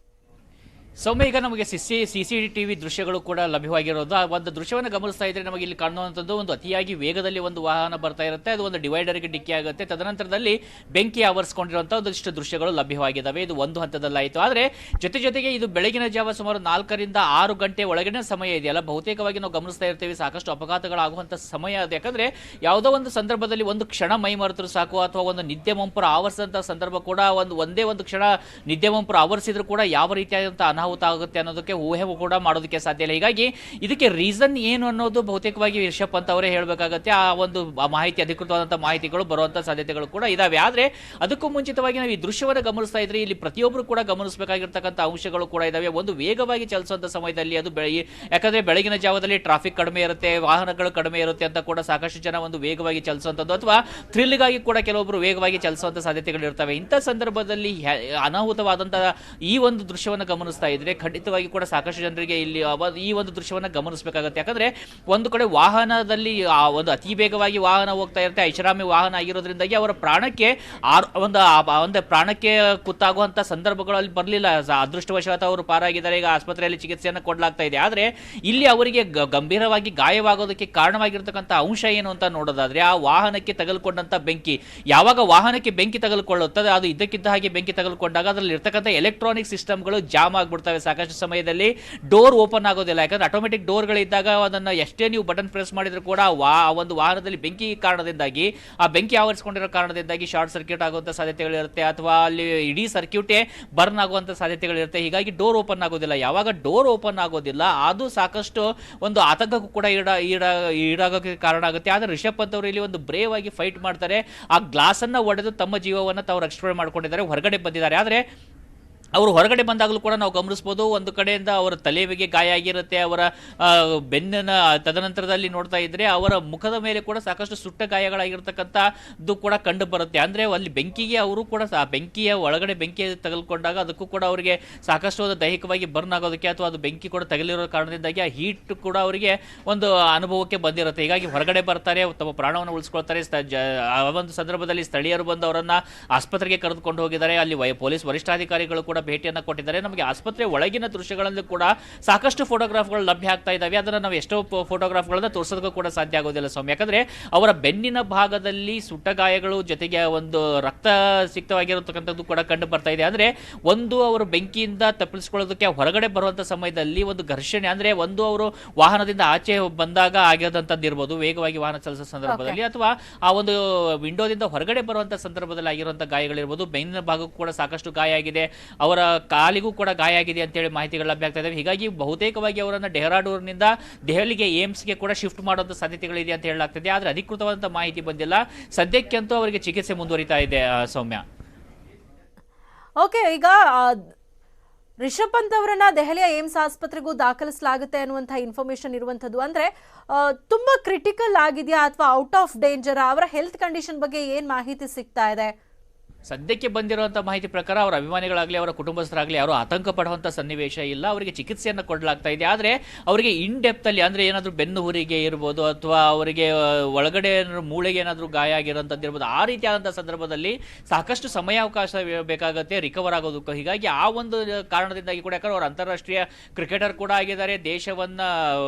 ಸೌಮ್ಯ, ಈಗ ನಮಗೆ CCTV ದೃಶ್ಯಗಳು ಕೂಡ ಲಭ್ಯವಾಗಿರೋದು. ಆ ಒಂದು ದೃಶ್ಯವನ್ನು ಗಮನಿಸ್ತಾ ಇದ್ರೆ ನಮಗೆ ಇಲ್ಲಿ ಕಾಣುವಂಥದ್ದು ಒಂದು ಅತಿಯಾಗಿ ವೇಗದಲ್ಲಿ ಒಂದು ವಾಹನ ಬರ್ತಾ ಇರುತ್ತೆ, ಅದು ಒಂದು ಡಿವೈಡರ್ಗೆ ಡಿಕ್ಕಿ ಆಗುತ್ತೆ, ತದನಂತರದಲ್ಲಿ ಬೆಂಕಿ ಆವರಿಸಿಕೊಂಡಿರುವಂಥ ಒಂದಷ್ಟು ದೃಶ್ಯಗಳು ಲಭ್ಯವಾಗಿದ್ದಾವೆ. ಇದು ಒಂದು ಹಂತದಲ್ಲಾಯಿತು. ಆದರೆ ಜೊತೆಗೆ ಇದು ಬೆಳಗಿನ ಜಾವ ಸುಮಾರು 4 ರಿಂದ 6 ಗಂಟೆ ಒಳಗಿನ ಸಮಯ ಇದೆಯಲ್ಲ, ಬಹುತೇಕವಾಗಿ ನಾವು ಗಮನಿಸ್ತಾ ಇರ್ತೀವಿ ಸಾಕಷ್ಟು ಅಪಘಾತಗಳಾಗುವಂಥ ಸಮಯ ಅದು. ಯಾಕಂದ್ರೆ ಯಾವುದೋ ಒಂದು ಸಂದರ್ಭದಲ್ಲಿ ಒಂದು ಕ್ಷಣ ಮೈ ಮರೆತರೂ ಸಾಕು, ಅಥವಾ ಒಂದು ನಿದ್ದೆ ಮಂಪರ ಆವರಿಸಿದಂಥ ಸಂದರ್ಭ ಕೂಡ ಒಂದೇ ಒಂದು ಕ್ಷಣ ನಿದ್ದೆ ಮಂಪರ ಆವರಿಸಿದ್ರು ಕೂಡ ಯಾವ ರೀತಿಯಾದಂಥ ಅನಾಹುತ ಆಗುತ್ತೆ ಅನ್ನೋದಕ್ಕೆ ಊಹೆ ಕೂಡ ಮಾಡೋದಕ್ಕೆ ಸಾಧ್ಯ ಇಲ್ಲ. ಹೀಗಾಗಿ ಇದಕ್ಕೆ ರೀಸನ್ ಏನು ಅನ್ನೋದು ಬಹುತೇಕವಾಗಿ ರಿಷಬ್ ಪಂತ್ ಅವರೇ ಹೇಳಬೇಕಾಗುತ್ತೆ. ಆ ಒಂದು ಮಾಹಿತಿ, ಅಧಿಕೃತವಾದಂಥ ಮಾಹಿತಿಗಳು ಬರುವಂಥ ಸಾಧ್ಯತೆಗಳು ಕೂಡ ಇದಾವೆ. ಆದರೆ ಅದಕ್ಕೂ ಮುಂಚಿತವಾಗಿ ನಾವು ಈ ದೃಶ್ಯವನ್ನು ಗಮನಿಸ್ತಾ ಇದ್ರೆ ಇಲ್ಲಿ ಪ್ರತಿಯೊಬ್ಬರು ಕೂಡ ಗಮನಿಸಬೇಕಾಗಿರ್ತಕ್ಕಂಥ ಅಂಶಗಳು ಕೂಡ ಇದಾವೆ. ಒಂದು ವೇಗವಾಗಿ ಚಲಿಸುವಂಥ ಸಮಯದಲ್ಲಿ ಅದು ಯಾಕಂದ್ರೆ ಬೆಳಗಿನ ಜಾವದಲ್ಲಿ ಟ್ರಾಫಿಕ್ ಕಡಿಮೆ ಇರುತ್ತೆ, ವಾಹನಗಳು ಕಡಿಮೆ ಇರುತ್ತೆ ಅಂತ ಕೂಡ ಸಾಕಷ್ಟು ಜನ ಒಂದು ವೇಗವಾಗಿ ಚಲಿಸುವಂಥದ್ದು ಅಥವಾ ಥ್ರಿಲ್ಗಾಗಿ ಕೂಡ ಕೆಲವೊಬ್ಬರು ವೇಗವಾಗಿ ಚಲಿಸುವಂಥ ಸಾಧ್ಯತೆಗಳು ಇರ್ತವೆ. ಇಂಥ ಸಂದರ್ಭದಲ್ಲಿ ಅನಾಹುತವಾದಂತಹ ಈ ಒಂದು ದೃಶ್ಯವನ್ನು ಗಮನಿಸ್ತಾ ಇದ್ರೆ ಖಂಡಿತವಾಗಿ ಕೂಡ ಸಾಕಷ್ಟು ಜನರಿಗೆ ಇಲ್ಲಿ ಈ ಒಂದು ದೃಶ್ಯವನ್ನು ಗಮನಿಸಬೇಕಾಗುತ್ತೆ. ಯಾಕಂದ್ರೆ ಒಂದು ಕಡೆ ವಾಹನದಲ್ಲಿ ಒಂದು ಅತಿ ವೇಗವಾಗಿ ವಾಹನ ಹೋಗ್ತಾ ಇರುತ್ತೆ, ಐಷಾರಾಮಿ ವಾಹನ ಆಗಿರೋದ್ರಿಂದಾಗಿ ಅವರ ಪ್ರಾಣಕ್ಕೆ ಒಂದು ಪ್ರಾಣಕ್ಕೆ ಕುತ್ತಾಗುವಂತ ಸಂದರ್ಭಗಳಲ್ಲಿ ಬರಲಿಲ್ಲ. ಅದೃಷ್ಟವಶಾತ್ ಅವರು ಪಾರಾಗಿದ್ದಾರೆ, ಈಗ ಆಸ್ಪತ್ರೆಯಲ್ಲಿ ಚಿಕಿತ್ಸೆಯನ್ನು ಕೊಡಲಾಗ್ತಾ ಇದೆ. ಆದರೆ ಇಲ್ಲಿ ಅವರಿಗೆ ಗಂಭೀರವಾಗಿ ಗಾಯವಾಗೋದಕ್ಕೆ ಕಾರಣವಾಗಿರ್ತಕ್ಕಂಥ ಅಂಶ ಏನು ಅಂತ ನೋಡೋದಾದ್ರೆ ಆ ವಾಹನಕ್ಕೆ ತಗಲ್ಕೊಂಡಂತ ಬೆಂಕಿ. ಯಾವಾಗ ವಾಹನಕ್ಕೆ ಬೆಂಕಿ ತಗಲ್ಕೊಳ್ಳುತ್ತದೆ ಅದು ಇದ್ದಕ್ಕಿದ್ದ ಹಾಗೆ ಬೆಂಕಿ ತಗಲ್ಕೊಂಡಾಗ ಅದರಲ್ಲಿ ಇರ್ತಕ್ಕಂಥ ಎಲೆಕ್ಟ್ರಾನಿಕ್ ಸಿಸ್ಟಮ್ಗಳು ಜಾಮ್ ಆಗ್ಬಿಡ್ತವೆ. ಸಾಕಷ್ಟು ಸಮಯದಲ್ಲಿ ಡೋರ್ ಓಪನ್ ಆಗೋದಿಲ್ಲ. ಯಾಕಂದ್ರೆ ಆಟೋಮೆಟಿಕ್ ಡೋರ್ಗಳಿದ್ದಾಗ ಅದನ್ನು ಎಷ್ಟೇ ನೀವು ಬಟನ್ ಪ್ರೆಸ್ ಮಾಡಿದ್ರು ಕೂಡ ಒಂದು ವಾಹನದಲ್ಲಿ ಬೆಂಕಿ ಕಾರಣದಿಂದಾಗಿ, ಆ ಬೆಂಕಿ ಆವರಿಸಿಕೊಂಡಿರೋ ಕಾರಣದಿಂದಾಗಿ ಶಾರ್ಟ್ ಸರ್ಕ್ಯೂಟ್ ಆಗುವಂಥ ಸಾಧ್ಯತೆಗಳಿರುತ್ತೆ, ಅಥವಾ ಅಲ್ಲಿ ಇಡೀ ಸರ್ಕ್ಯೂಟೇ ಬರ್ನ್ ಆಗುವಂಥ ಸಾಧ್ಯತೆಗಳಿರುತ್ತೆ. ಹೀಗಾಗಿ ಡೋರ್ ಓಪನ್ ಆಗೋದಿಲ್ಲ. ಯಾವಾಗ ಡೋರ್ ಓಪನ್ ಆಗೋದಿಲ್ಲ ಅದು ಸಾಕಷ್ಟು ಒಂದು ಆತಂಕಕ್ಕೂ ಕೂಡ ಈಡಾಗೋಕ್ಕೆ ಕಾರಣ ಆಗುತ್ತೆ. ಆದರೆ ರಿಷಬ್ ಪಂತ್ ಅವರು ಇಲ್ಲಿ ಒಂದು ಬ್ರೇವ್ ಆಗಿ ಫೈಟ್ ಮಾಡ್ತಾರೆ. ಆ ಗ್ಲಾಸ್ ಅನ್ನ ಒಡೆದು ತಮ್ಮ ಜೀವವನ್ನು ತಾವು ರಕ್ಷಣೆ ಮಾಡ್ಕೊಂಡಿದ್ದಾರೆ, ಹೊರಗಡೆ ಬಂದಿದ್ದಾರೆ. ಆದರೆ ಅವರು ಹೊರಗಡೆ ಬಂದಾಗಲೂ ಕೂಡ ನಾವು ಗಮನಿಸಬಹುದು, ಒಂದು ಕಡೆಯಿಂದ ಅವರ ತಲೆಗೆ ಗಾಯ ಆಗಿರುತ್ತೆ, ಅವರ ಬೆನ್ನಿನ ತದನಂತರದಲ್ಲಿ ನೋಡ್ತಾ ಇದ್ರೆ ಅವರ ಮುಖದ ಮೇಲೆ ಕೂಡ ಸಾಕಷ್ಟು ಸುಟ್ಟ ಗಾಯಗಳಾಗಿರ್ತಕ್ಕಂಥದ್ದು ಕೂಡ ಕಂಡು ಬರುತ್ತೆ. ಅಂದ್ರೆ ಅಲ್ಲಿ ಬೆಂಕಿಗೆ ಅವರು ಕೂಡ ಬೆಂಕಿಯ ಒಳಗಡೆ ಬೆಂಕಿ ತಗಲ್ಕೊಂಡಾಗ ಅದಕ್ಕೂ ಕೂಡ ಅವರಿಗೆ ಸಾಕಷ್ಟು ಒಂದು ದೈಹಿಕವಾಗಿ ಬರ್ನ್ ಆಗೋದಕ್ಕೆ ಅಥವಾ ಅದು ಬೆಂಕಿ ಕೂಡ ತಗಲಿರೋ ಕಾರಣದಿಂದಾಗಿ ಆ ಹೀಟ್ ಕೂಡ ಅವರಿಗೆ ಒಂದು ಅನುಭವಕ್ಕೆ ಬಂದಿರುತ್ತೆ. ಹೀಗಾಗಿ ಹೊರಗಡೆ ಬರ್ತಾರೆ, ತಮ್ಮ ಪ್ರಾಣವನ್ನು ಉಳಿಸ್ಕೊಳ್ತಾರೆ. ಆ ಒಂದು ಸಂದರ್ಭದಲ್ಲಿ ಸ್ಥಳೀಯರು ಬಂದು ಅವರನ್ನ ಆಸ್ಪತ್ರೆಗೆ ಕರೆದುಕೊಂಡು ಹೋಗಿದ್ದಾರೆ. ಅಲ್ಲಿ ಪೊಲೀಸ್ ವರಿಷ್ಠಾಧಿಕಾರಿಗಳು ಕೂಡ ಭೇಟಿಯನ್ನು ಕೊಟ್ಟಿದ್ದಾರೆ. ನಮಗೆ ಆಸ್ಪತ್ರೆ ಒಳಗಿನ ದೃಶ್ಯಗಳಲ್ಲಿ ಕೂಡ ಸಾಕಷ್ಟು ಫೋಟೋಗ್ರಾಫ್ಗಳು ಲಭ್ಯ ಆಗ್ತಾ ಇದ್ದಾವೆ. ಅದನ್ನು ನಾವು ಎಷ್ಟೋ ಫೋಟೋಗ್ರಾಫ್ಗಳನ್ನ ತೋರಿಸೋದಕ್ಕೂ ಕೂಡ ಸಾಧ್ಯ ಆಗೋದಿಲ್ಲ ಸೌಮ್ಯ. ಯಾಕಂದ್ರೆ ಅವರ ಬೆನ್ನಿನ ಭಾಗದಲ್ಲಿ ಸುಟ್ಟ ಗಾಯಗಳು ಜೊತೆಗೆ ಒಂದು ರಕ್ತ ಸಿಕ್ತವಾಗಿರತಕ್ಕಂಥದ್ದು ಕೂಡ ಕಂಡು ಬರ್ತಾ ಇದೆ. ಅಂದ್ರೆ ಒಂದು ಅವರು ಬೆಂಕಿಯಿಂದ ತಪ್ಪಿಸಿಕೊಳ್ಳೋದಕ್ಕೆ ಹೊರಗಡೆ ಬರುವಂತ ಸಮಯದಲ್ಲಿ ಒಂದು ಘರ್ಷಣೆ, ಅಂದ್ರೆ ಒಂದು ಅವರು ವಾಹನದಿಂದ ಆಚೆ ಬಂದಾಗ ಆಗಿರೋದಂಥದ್ದು ಇರ್ಬೋದು, ವೇಗವಾಗಿ ವಾಹನ ಚಲಿಸೋ ಸಂದರ್ಭದಲ್ಲಿ, ಅಥವಾ ಆ ಒಂದು ವಿಂಡೋದಿಂದ ಹೊರಗಡೆ ಬರುವಂತ ಸಂದರ್ಭದಲ್ಲಿ ಆಗಿರುವಂತ ಗಾಯಗಳಿರ್ಬೋದು. ಬೆನ್ನಿನ ಭಾಗಕ್ಕೂ ಕೂಡ ಸಾಕಷ್ಟು ಗಾಯ ಆಗಿದೆ, ಅವರ ಕಾಲಿಗೂ ಕೂಡ ಗಾಯ ಆಗಿದೆ ಅಂತೇಳಿ ಮಾಹಿತಿಗಳು ಲಭ್ಯ ಆಗ್ತಾ ಇದಾವೆ. ಹೀಗಾಗಿ ಬಹುತೇಕವಾಗಿ ಅವರನ್ನು ಡೆಹ್ರಾಡೂನ್ನಿಂದ ದೆಹಲಿಗೆ ಏಮ್ಸ್ಗೆ ಕೂಡ ಶಿಫ್ಟ್ ಮಾಡುವಂತ ಸಾಧ್ಯತೆಗಳಿದೆ ಅಂತ ಹೇಳಲಾಗ್ತಿದೆ. ಆದರೆ ಅಧಿಕೃತವಾದಂತಹ ಮಾಹಿತಿ ಬಂದಿಲ್ಲ. ಸದ್ಯಕ್ಕಂತೂ ಅವರಿಗೆ ಚಿಕಿತ್ಸೆ ಮುಂದುವರಿತಾ ಇದೆ ಸೌಮ್ಯ. ಓಕೆ, ಈಗ ರಿಷಬ್ ಪಂತ್ ಅವರನ್ನ ದೆಹಲಿಯ ಏಮ್ಸ್ ಆಸ್ಪತ್ರೆಗೂ ದಾಖಲಿಸಲಾಗುತ್ತೆ ಅನ್ನುವಂಥ ಇನ್ಫಾರ್ಮೇಶನ್ ಇರುವಂಥದ್ದು. ಅಂದ್ರೆ ತುಂಬಾ ಕ್ರಿಟಿಕಲ್ ಆಗಿದೆಯಾ ಅಥವಾ ಔಟ್ ಆಫ್ ಡೇಂಜರ್? ಅವರ ಹೆಲ್ತ್ ಕಂಡೀಷನ್ ಬಗ್ಗೆ ಏನ್ ಮಾಹಿತಿ ಸಿಗ್ತಾ ಇದೆ? ಸದ್ಯಕ್ಕೆ ಬಂದಿರುವಂತಹ ಮಾಹಿತಿ ಪ್ರಕಾರ ಅವರ ಅಭಿಮಾನಿಗಳಾಗಲಿ ಅವರ ಕುಟುಂಬಸ್ಥರಾಗಲಿ ಯಾರು ಆತಂಕ ಪಡುವಂಥ ಸನ್ನಿವೇಶ ಇಲ್ಲ. ಅವರಿಗೆ ಚಿಕಿತ್ಸೆಯನ್ನು ಕೊಡಲಾಗ್ತಾ ಇದೆ. ಆದರೆ ಅವರಿಗೆ ಇನ್ ಡೆಪ್ತ್ ಅಲ್ಲಿ, ಅಂದ್ರೆ ಏನಾದರೂ ಬೆನ್ನು ಹುರಿಗೆ ಇರ್ಬೋದು ಅಥವಾ ಅವರಿಗೆ ಒಳಗಡೆ ಮೂಳೆಗೆ ಏನಾದರೂ ಗಾಯ ಆಗಿರೋಂಥದ್ದು ಇರ್ಬೋದು, ಆ ರೀತಿಯಾದಂಥ ಸಂದರ್ಭದಲ್ಲಿ ಸಾಕಷ್ಟು ಸಮಯಾವಕಾಶ ಬೇಕಾಗುತ್ತೆ ರಿಕವರ್ ಆಗೋದಕ್ಕೂ. ಹೀಗಾಗಿ ಆ ಒಂದು ಕಾರಣದಿಂದಾಗಿ ಕೂಡ, ಯಾಕಂದ್ರೆ ಅವರು ಅಂತಾರಾಷ್ಟ್ರೀಯ ಕ್ರಿಕೆಟರ್ ಕೂಡ ಆಗಿದ್ದಾರೆ, ದೇಶವನ್ನ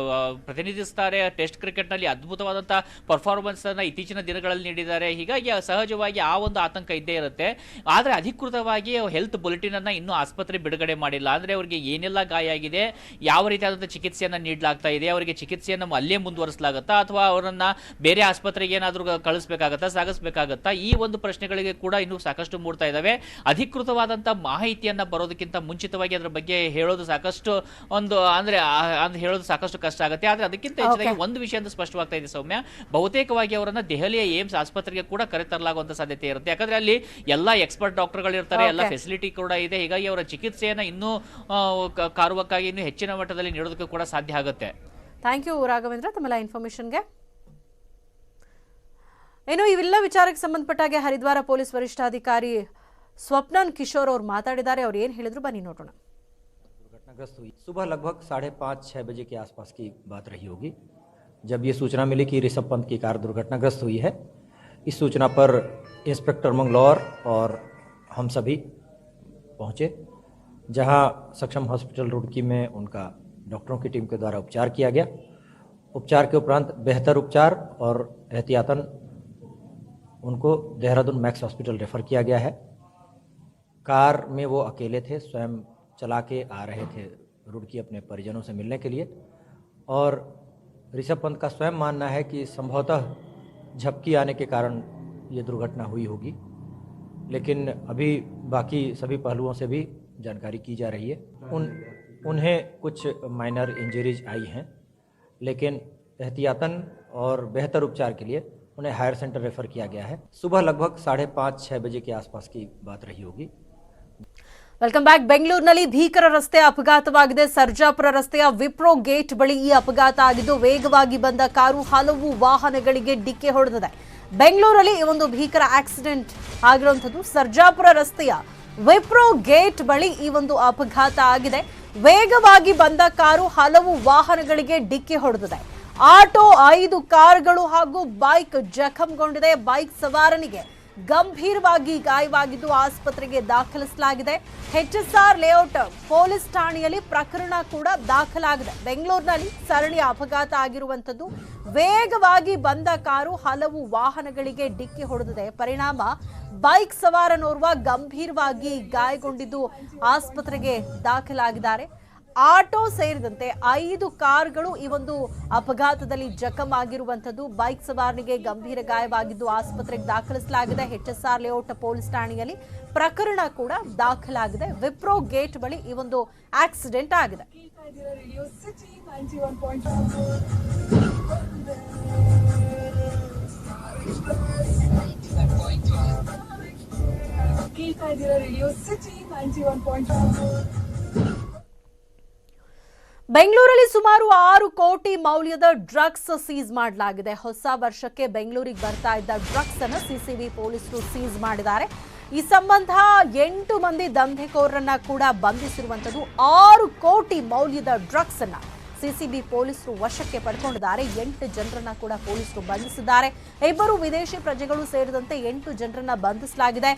ಪ್ರತಿನಿಧಿಸ್ತಾರೆ, ಟೆಸ್ಟ್ ಕ್ರಿಕೆಟ್ನಲ್ಲಿ ಅದ್ಭುತವಾದಂಥ ಪರ್ಫಾರ್ಮೆನ್ಸ್ ಅನ್ನ ಇತ್ತೀಚಿನ ದಿನಗಳಲ್ಲಿ ನೀಡಿದ್ದಾರೆ. ಹೀಗಾಗಿ ಸಹಜವಾಗಿ ಆ ಒಂದು ಆತಂಕ ಇದ್ದೇ ಇರುತ್ತೆ. ಆದರೆ ಅಧಿಕೃತವಾಗಿ ಹೆಲ್ತ್ ಬುಲೆಟಿನ್ ಅನ್ನ ಇನ್ನೂ ಆಸ್ಪತ್ರೆ ಬಿಡುಗಡೆ ಮಾಡಿಲ್ಲ. ಅಂದ್ರೆ ಅವರಿಗೆ ಏನೆಲ್ಲ ಗಾಯ ಆಗಿದೆ, ಯಾವ ರೀತಿಯಾದಂತಹ ಚಿಕಿತ್ಸೆಯನ್ನ ನೀಡಲಾಗ್ತಾ ಇದೆ, ಅವರಿಗೆ ಚಿಕಿತ್ಸೆಯನ್ನು ಅಲ್ಲೇ ಮುಂದುವರಿಸಲಾಗುತ್ತಾ ಅಥವಾ ಅವರನ್ನ ಬೇರೆ ಆಸ್ಪತ್ರೆಗೆ ಏನಾದರೂ ಕಳಿಸಬೇಕಾಗತ್ತಾ, ಸಾಗಿಸಬೇಕಾಗತ್ತಾ, ಈ ಒಂದು ಪ್ರಶ್ನೆಗಳಿಗೆ ಕೂಡ ಇನ್ನೂ ಸಾಕಷ್ಟು ಮೂಡ್ತಾ ಇದಾವೆ. ಅಧಿಕೃತವಾದಂತಹ ಮಾಹಿತಿಯನ್ನ ಬರೋದಕ್ಕಿಂತ ಮುಂಚಿತವಾಗಿ ಅದರ ಬಗ್ಗೆ ಹೇಳೋದು ಸಾಕಷ್ಟು ಹೇಳೋದು ಸಾಕಷ್ಟು ಕಷ್ಟ ಆಗುತ್ತೆ. ಆದ್ರೆ ಅದಕ್ಕಿಂತ ಹೆಚ್ಚಾಗಿ ಒಂದು ವಿಷಯ ಅಂತ ಸ್ಪಷ್ಟವಾಗ್ತಾ ಇದೆ ಸೌಮ್ಯ, ಬಹುತೇಕವಾಗಿ ಅವರನ್ನ ದೆಹಲಿಯ ಏಮ್ಸ್ ಆಸ್ಪತ್ರೆಗೆ ಕೂಡ ಕರೆತರಲಾಗುವಂತ ಸಾಧ್ಯತೆ ಇರುತ್ತೆ. ಯಾಕಂದ್ರೆ ಅಲ್ಲಿ ಎಲ್ಲ ಎಕ್ಸ್ಪರ್ಟ್ ಡಾಕ್ಟರ್ಗಳು ಇರ್ತಾರೆ, ಎಲ್ಲ ಫೆಸಿಲಿಟಿ ಕೂಡ ಇದೆ. ಹೀಗಾಗಿ ಅವರ ಚಿಕಿತ್ಸೆಯನ್ನು ಇನ್ನೂ ಕಾರುವಕ್ಕಾಗಿ ಇನ್ನೂ ಹೆಚ್ಚಿನ ಮಟ್ಟದಲ್ಲಿ ನೀಡೋದಕ್ಕೂ ಕೂಡ ಸಾಧ್ಯ ಆಗುತ್ತೆ. ಥ್ಯಾಂಕ್ ಯು ರಾಘವೇಂದ್ರ ತಮ್ಮೆಲ್ಲ ಇನ್ಫಾರ್ಮೇಶನ್ಗೆ. ಇನ್ನು ಇವೆಲ್ಲ ವಿಚಾರಕ್ಕೆ ಸಂಬಂಧಪಟ್ಟಾಗೆ ಹರಿದ್ವಾರ ಪೊಲೀಸ್ ವರಿಷ್ಠಾಧಿಕಾರಿ ಸ್ವಪ್ನನ್ ಕಿಶೋರ್ ಅವರು ಮಾತಾಡಿದ್ದಾರೆ. ಅವ್ರು ಏನು ಹೇಳಿದ್ರು ಬನ್ನಿ ನೋಡೋಣ. दुर्घटनाग्रस्त हुई सुबह लगभग 5:30-6 बजे के आसपास की बात रही होगी, जब ये सूचना मिली कि ऋषभ पंत की कार दुर्घटनाग्रस्त हुई है। इस सूचना पर इंस्पेक्टर मंगलौर और हम सभी पहुंचे जहां सक्षम हॉस्पिटल रुड़की में उनका डॉक्टरों की टीम के द्वारा उपचार किया गया। उपचार के उपरांत बेहतर उपचार और एहतियातन उनको देहरादून मैक्स हॉस्पिटल रेफ़र किया गया है। कार में वो अकेले थे, स्वयं चला के आ रहे थे रुड़की अपने परिजनों से मिलने के लिए, और ऋषभ पंत का स्वयं मानना है कि संभवतः झपकी आने के कारण ये दुर्घटना हुई होगी, लेकिन अभी बाकी सभी पहलुओं से भी जानकारी की जा रही है। उन्हें कुछ माइनर इंजरीज आई हैं, लेकिन एहतियातन और बेहतर उपचार के लिए उन्हें हायर सेंटर रेफ़र किया गया है। सुबह लगभग 5:30-6 बजे के आसपास की बात रही होगी। Welcome back. ಬೆಂಗಳೂರಿನಲ್ಲಿ ಭೀಕರ ರಸ್ತೆ ಅಪಘಾತವಾಗಿದೆ. ಸರ್ಜಾಪುರ ರಸ್ತೆಯ ವಿಪ್ರೋ ಗೇಟ್ ಬಳಿ ಈ ಅಪಘಾತ ಆಗಿದ್ದು, ವೇಗವಾಗಿ ಬಂದ ಕಾರು ಹಲವು ವಾಹನಗಳಿಗೆ ಡಿಕ್ಕಿ ಹೊಡೆದಿದೆ. ಬೆಂಗಳೂರಲ್ಲಿ ಈ ಒಂದು ಭೀಕರ ಆಕ್ಸಿಡೆಂಟ್ ಆಗಿರುವಂಥದ್ದು. ಸರ್ಜಾಪುರ ರಸ್ತೆಯ ವಿಪ್ರೋ ಗೇಟ್ ಬಳಿ ಈ ಒಂದು ಅಪಘಾತ ಆಗಿದೆ. ವೇಗವಾಗಿ ಬಂದ ಕಾರು ಹಲವು ವಾಹನಗಳಿಗೆ ಡಿಕ್ಕಿ ಹೊಡೆದಿದೆ. ಆಟೋ, 5 ಕಾರುಗಳು ಹಾಗೂ ಬೈಕ್ ಜಖಂಗೊಂಡಿದೆ. ಬೈಕ್ ಸವಾರನಿಗೆ ಗಂಭೀರವಾಗಿ ಗಾಯವಾಗಿದ್ದು ಆಸ್ಪತ್ರೆಗೆ ದಾಖಲಿಸಲಾಗಿದೆ. HSR ಲೇಔಟ್ ಪೊಲೀಸ್ ಠಾಣೆಯಲ್ಲಿ ಪ್ರಕರಣ ಕೂಡ ದಾಖಲಾಗಿದೆ. ಬೆಂಗಳೂರಿನಲ್ಲಿ ಸರಣಿ ಅಪಘಾತ ಆಗಿರುವಂಥದ್ದು. ವೇಗವಾಗಿ ಬಂದ ಕಾರು ಹಲವು ವಾಹನಗಳಿಗೆ ಡಿಕ್ಕಿ ಹೊಡೆದಿದೆ. ಪರಿಣಾಮ ಬೈಕ್ ಸವಾರನೋರ್ವ ಗಂಭೀರವಾಗಿ ಗಾಯಗೊಂಡಿದ್ದು ಆಸ್ಪತ್ರೆಗೆ ದಾಖಲಾಗಿದ್ದಾರೆ. ಆಟೋ ಸೇರಿದಂತೆ 5 ಕಾರುಗಳು ಈ ಒಂದು ಅಪಘಾತದಲ್ಲಿ ಜಖಂ ಆಗಿರುವಂಥದ್ದು. ಬೈಕ್ ಸವಾರನಿಗೆ ಗಂಭೀರ ಗಾಯವಾಗಿದ್ದು ಆಸ್ಪತ್ರೆಗೆ ದಾಖಲಿಸಲಾಗಿದೆ. HSR ಲೇಔಟ್ ಪೊಲೀಸ್ ಠಾಣೆಯಲ್ಲಿ ಪ್ರಕರಣ ಕೂಡ ದಾಖಲಾಗಿದೆ. ವಿಪ್ರೋ ಗೇಟ್ ಬಳಿ ಈ ಒಂದು ಆಕ್ಸಿಡೆಂಟ್ ಆಗಿದೆ. ಬೆಂಗಳೂರಲ್ಲಿ ಸುಮಾರು 6 ಕೋಟಿ ಮೌಲ್ಯದ ಡ್ರಗ್ಸ್ ಸೀಸ್ ಮಾಡಲಾಗಿದೆ. ಹೊಸ ವರ್ಷಕ್ಕೆ ಬೆಂಗಳೂರಿಗೆ ಬರ್ತಾ ಇದ್ದ ಡ್ರಗ್ಸ್ ಅನ್ನು ಸಿಸಿಬಿ ಪೊಲೀಸರು ಸೀಸ್ ಮಾಡಿದ್ದಾರೆ. ಈ ಸಂಬಂಧ 8 ಮಂದಿ ದಂಧೆಕೋರರನ್ನ ಕೂಡ ಬಂಧಿಸಿರುವಂತದ್ದು. 6 ಕೋಟಿ ಮೌಲ್ಯದ ಡ್ರಗ್ಸ್ ಅನ್ನ ಸಿಸಿಬಿ ಪೊಲೀಸರು ವಶಕ್ಕೆ ಪಡ್ಕೊಂಡಿದ್ದಾರೆ. 8 ಜನರನ್ನ ಕೂಡ ಪೊಲೀಸರು ಬಂಧಿಸಿದ್ದಾರೆ. 2 ವಿದೇಶಿ ಪ್ರಜೆಗಳು ಸೇರಿದಂತೆ 8 ಜನರನ್ನ ಬಂಧಿಸಲಾಗಿದೆ.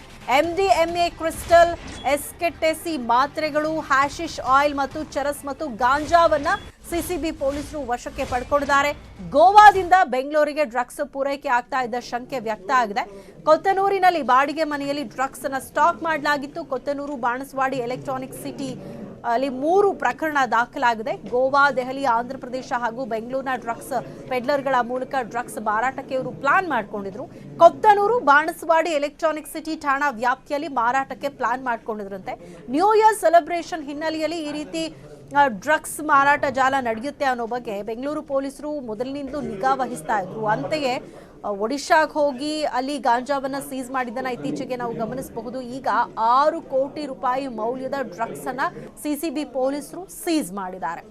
MDMA ಕ್ರಿಸ್ಟಲ್, ಎಸ್ಕೆಟೆಸಿ ಮಾತ್ರೆಗಳು, ಹ್ಯಾಶಿಶ್ ಆಯಿಲ್ ಮತ್ತು ಚರಸ್ ಮತ್ತು ಗಾಂಜಾವನ್ನ ಸಿಸಿಬಿ ಪೊಲೀಸರು ವಶಕ್ಕೆ ಪಡ್ಕೊಂಡಿದ್ದಾರೆ. ಗೋವಾದಿಂದ ಬೆಂಗಳೂರಿಗೆ ಡ್ರಗ್ಸ್ ಪೂರೈಕೆ ಆಗ್ತಾ ಇದ್ದ ಶಂಕೆ ವ್ಯಕ್ತ ಆಗಿದೆ. ಕೊತ್ತನೂರಿನಲ್ಲಿ ಬಾಡಿಗೆ ಮನೆಯಲ್ಲಿ ಡ್ರಗ್ಸ್ ಅನ್ನ ಸ್ಟಾಕ್ ಮಾಡಲಾಗಿತ್ತು. ಕೊತ್ತನೂರು, ಬಾಣಸ್ವಾಡಿ, ಎಲೆಕ್ಟ್ರಾನಿಕ್ ಸಿಟಿ ಅಲ್ಲಿ 3 ಪ್ರಕರಣ ದಾಖಲಾಗಿದೆ. ಗೋವಾ, ದೆಹಲಿ, ಆಂಧ್ರಪ್ರದೇಶ ಹಾಗೂ ಬೆಂಗಳೂರಿನ ಡ್ರಗ್ಸ್ ಪೆಡ್ಲರ್ಗಳ ಮೂಲಕ ಡ್ರಗ್ಸ್ ಮಾರಾಟಕ್ಕೆ ಇವರು ಪ್ಲಾನ್ ಮಾಡಿಕೊಂಡಿದ್ರು. ಕೊತ್ತನೂರು, ಬಾಣಸ್ವಾಡಿ, ಎಲೆಕ್ಟ್ರಾನಿಕ್ ಸಿಟಿ ಠಾಣಾ ವ್ಯಾಪ್ತಿಯಲ್ಲಿ ಮಾರಾಟಕ್ಕೆ ಪ್ಲಾನ್ ಮಾಡಿಕೊಂಡಿದ್ರಂತೆ. ನ್ಯೂ ಇಯರ್ ಸೆಲೆಬ್ರೇಷನ್ ಹಿನ್ನೆಲೆಯಲ್ಲಿ ಈ ರೀತಿ ಡ್ರಗ್ಸ್ ಮಾರಾಟ ಜಾಲ ನಡೆಯುತ್ತೆ ಅನ್ನೋ ಬಗ್ಗೆ ಬೆಂಗಳೂರು ಪೊಲೀಸರು ಮೊದಲಿನಿಂದ ನಿಗಾ ವಹಿಸ್ತಾ ಇದ್ರು. ಅಂತೆಯೇ ಒಡಿಶಾಗೆ ಹೋಗಿ ಅಲ್ಲಿ ಗಾಂಜಾವನ್ನ ಸೀಸ್ ಮಾಡಿದ್ದನ್ನ ಇತ್ತೀಚೆಗೆ ನಾವು ಗಮನಿಸಬಹುದು. ಈಗ 6 ಕೋಟಿ ರೂಪಾಯಿ ಮೌಲ್ಯದ ಡ್ರಗ್ಸ್ ಅನ್ನ ಸಿಸಿಬಿ ಪೊಲೀಸರು ಸೀಸ್ ಮಾಡಿದ್ದಾರೆ.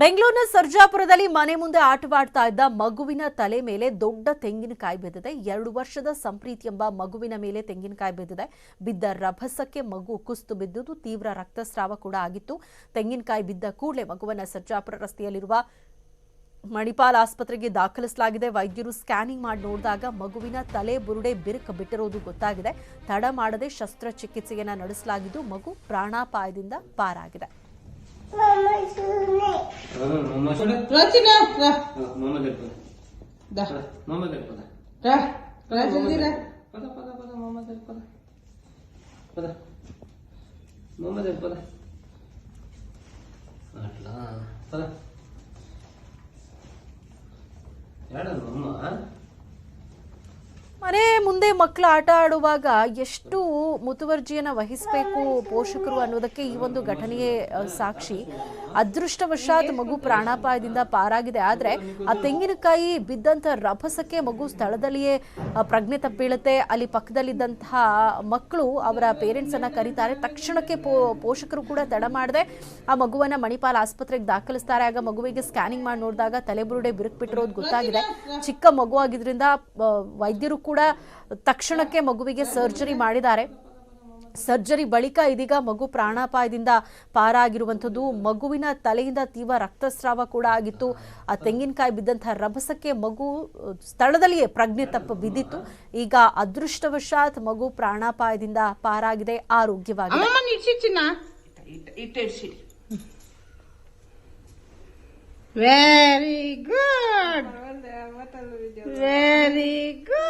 ಬೆಂಗಳೂರಿನ ಸರ್ಜಾಪುರದಲ್ಲಿ ಮನೆ ಮುಂದೆ ಆಟವಾಡ್ತಾ ಇದ್ದ ಮಗುವಿನ ತಲೆ ಮೇಲೆ ದೊಡ್ಡ ತೆಂಗಿನಕಾಯಿ ಬಿದ್ದಿದೆ. 2 ವರ್ಷದ ಸಂಪ್ರೀತಿ ಎಂಬ ಮಗುವಿನ ಮೇಲೆ ತೆಂಗಿನಕಾಯಿ ಬಿದ್ದಿದೆ. ಬಿದ್ದ ರಭಸಕ್ಕೆ ಮಗು ಕುಸಿದು ಬಿದ್ದುದು ತೀವ್ರ ರಕ್ತಸ್ರಾವ ಕೂಡ ಆಗಿತ್ತು. ತೆಂಗಿನಕಾಯಿ ಬಿದ್ದ ಕೂಡಲೇ ಮಗುವನ್ನ ಸರ್ಜಾಪುರ ರಸ್ತೆಯಲ್ಲಿರುವ ಮಣಿಪಾಲ್ ಆಸ್ಪತ್ರೆಗೆ ದಾಖಲಿಸಲಾಗಿದೆ. ವೈದ್ಯರು ಸ್ಕ್ಯಾನಿಂಗ್ ಮಾಡಿ ನೋಡಿದಾಗ ಮಗುವಿನ ತಲೆ ಬುರುಡೆ ಬಿರುಕು ಬಿಟ್ಟಿರೋದು ಗೊತ್ತಾಗಿದೆ. ತಡ ಮಾಡದೆ ಶಸ್ತ್ರಚಿಕಿತ್ಸೆಯನ್ನ ನಡೆಸಲಾಗಿದ್ದು ಮಗು ಪ್ರಾಣಾಪಾಯದಿಂದ ಪಾರಾಗಿದೆ. ಮನೆ ಮುಂದೆ ಮಕ್ಕಳು ಆಟ ಆಡುವಾಗ ಎಷ್ಟು ಮುತುವರ್ಜಿಯನ್ನು ವಹಿಸಬೇಕು ಪೋಷಕರು ಅನ್ನೋದಕ್ಕೆ ಈ ಒಂದು ಘಟನೆಯೇ ಸಾಕ್ಷಿ. ಅದೃಷ್ಟವಶಾತ್ ಮಗು ಪ್ರಾಣಾಪಾಯದಿಂದ ಪಾರಾಗಿದೆ. ಆದರೆ ಆ ತೆಂಗಿನಕಾಯಿ ಬಿದ್ದಂಥ ರಭಸಕ್ಕೆ ಮಗು ಸ್ಥಳದಲ್ಲಿಯೇ ಪ್ರಜ್ಞೆ ತಪ್ಪೀಳುತ್ತೆ. ಅಲ್ಲಿ ಪಕ್ಕದಲ್ಲಿದ್ದಂತಹ ಮಕ್ಕಳು ಅವರ ಪೇರೆಂಟ್ಸ್ ಅನ್ನ ಕರೀತಾರೆ. ತಕ್ಷಣಕ್ಕೆ ಪೋಷಕರು ಕೂಡ ತಡ ಮಾಡದೆ ಆ ಮಗುವನ್ನ ಮಣಿಪಾಲ್ ಆಸ್ಪತ್ರೆಗೆ ದಾಖಲಿಸ್ತಾರೆ. ಆಗ ಮಗುವಿಗೆ ಸ್ಕ್ಯಾನಿಂಗ್ ಮಾಡಿ ನೋಡಿದಾಗ ತಲೆಬುರುಡೆ ಬಿರುಕು ಬಿಟ್ಟಿರೋದು ಗೊತ್ತಾಗಿದೆ. ಚಿಕ್ಕ ಮಗು ಆಗಿದ್ರಿಂದ ವೈದ್ಯರು ಕೂಡ ತಕ್ಷಣಕ್ಕೆ ಮಗುವಿಗೆ ಸರ್ಜರಿ ಮಾಡಿದ್ದಾರೆ. ಸರ್ಜರಿ ಬಳಿಕ ಇದೀಗ ಮಗು ಪ್ರಾಣಾಪಾಯದಿಂದ ಪಾರಾಗಿರುವಂಥದ್ದು. ಮಗುವಿನ ತಲೆಯಿಂದ ತೀವ್ರ ರಕ್ತಸ್ರಾವ ಕೂಡ ಆಗಿತ್ತು. ಆ ತೆಂಗಿನಕಾಯಿ ಬಿದ್ದಂತಹ ರಭಸಕ್ಕೆ ಮಗು ಸ್ಥಳದಲ್ಲಿಯೇ ಪ್ರಜ್ಞೆ ತಪ್ಪಿ ಬಿದ್ದಿತ್ತು. ಈಗ ಅದೃಷ್ಟವಶಾತ್ ಮಗು ಪ್ರಾಣಾಪಾಯದಿಂದ ಪಾರಾಗಿದೆ, ಆರೋಗ್ಯವಾಗಿದೆ. Very good. Very good.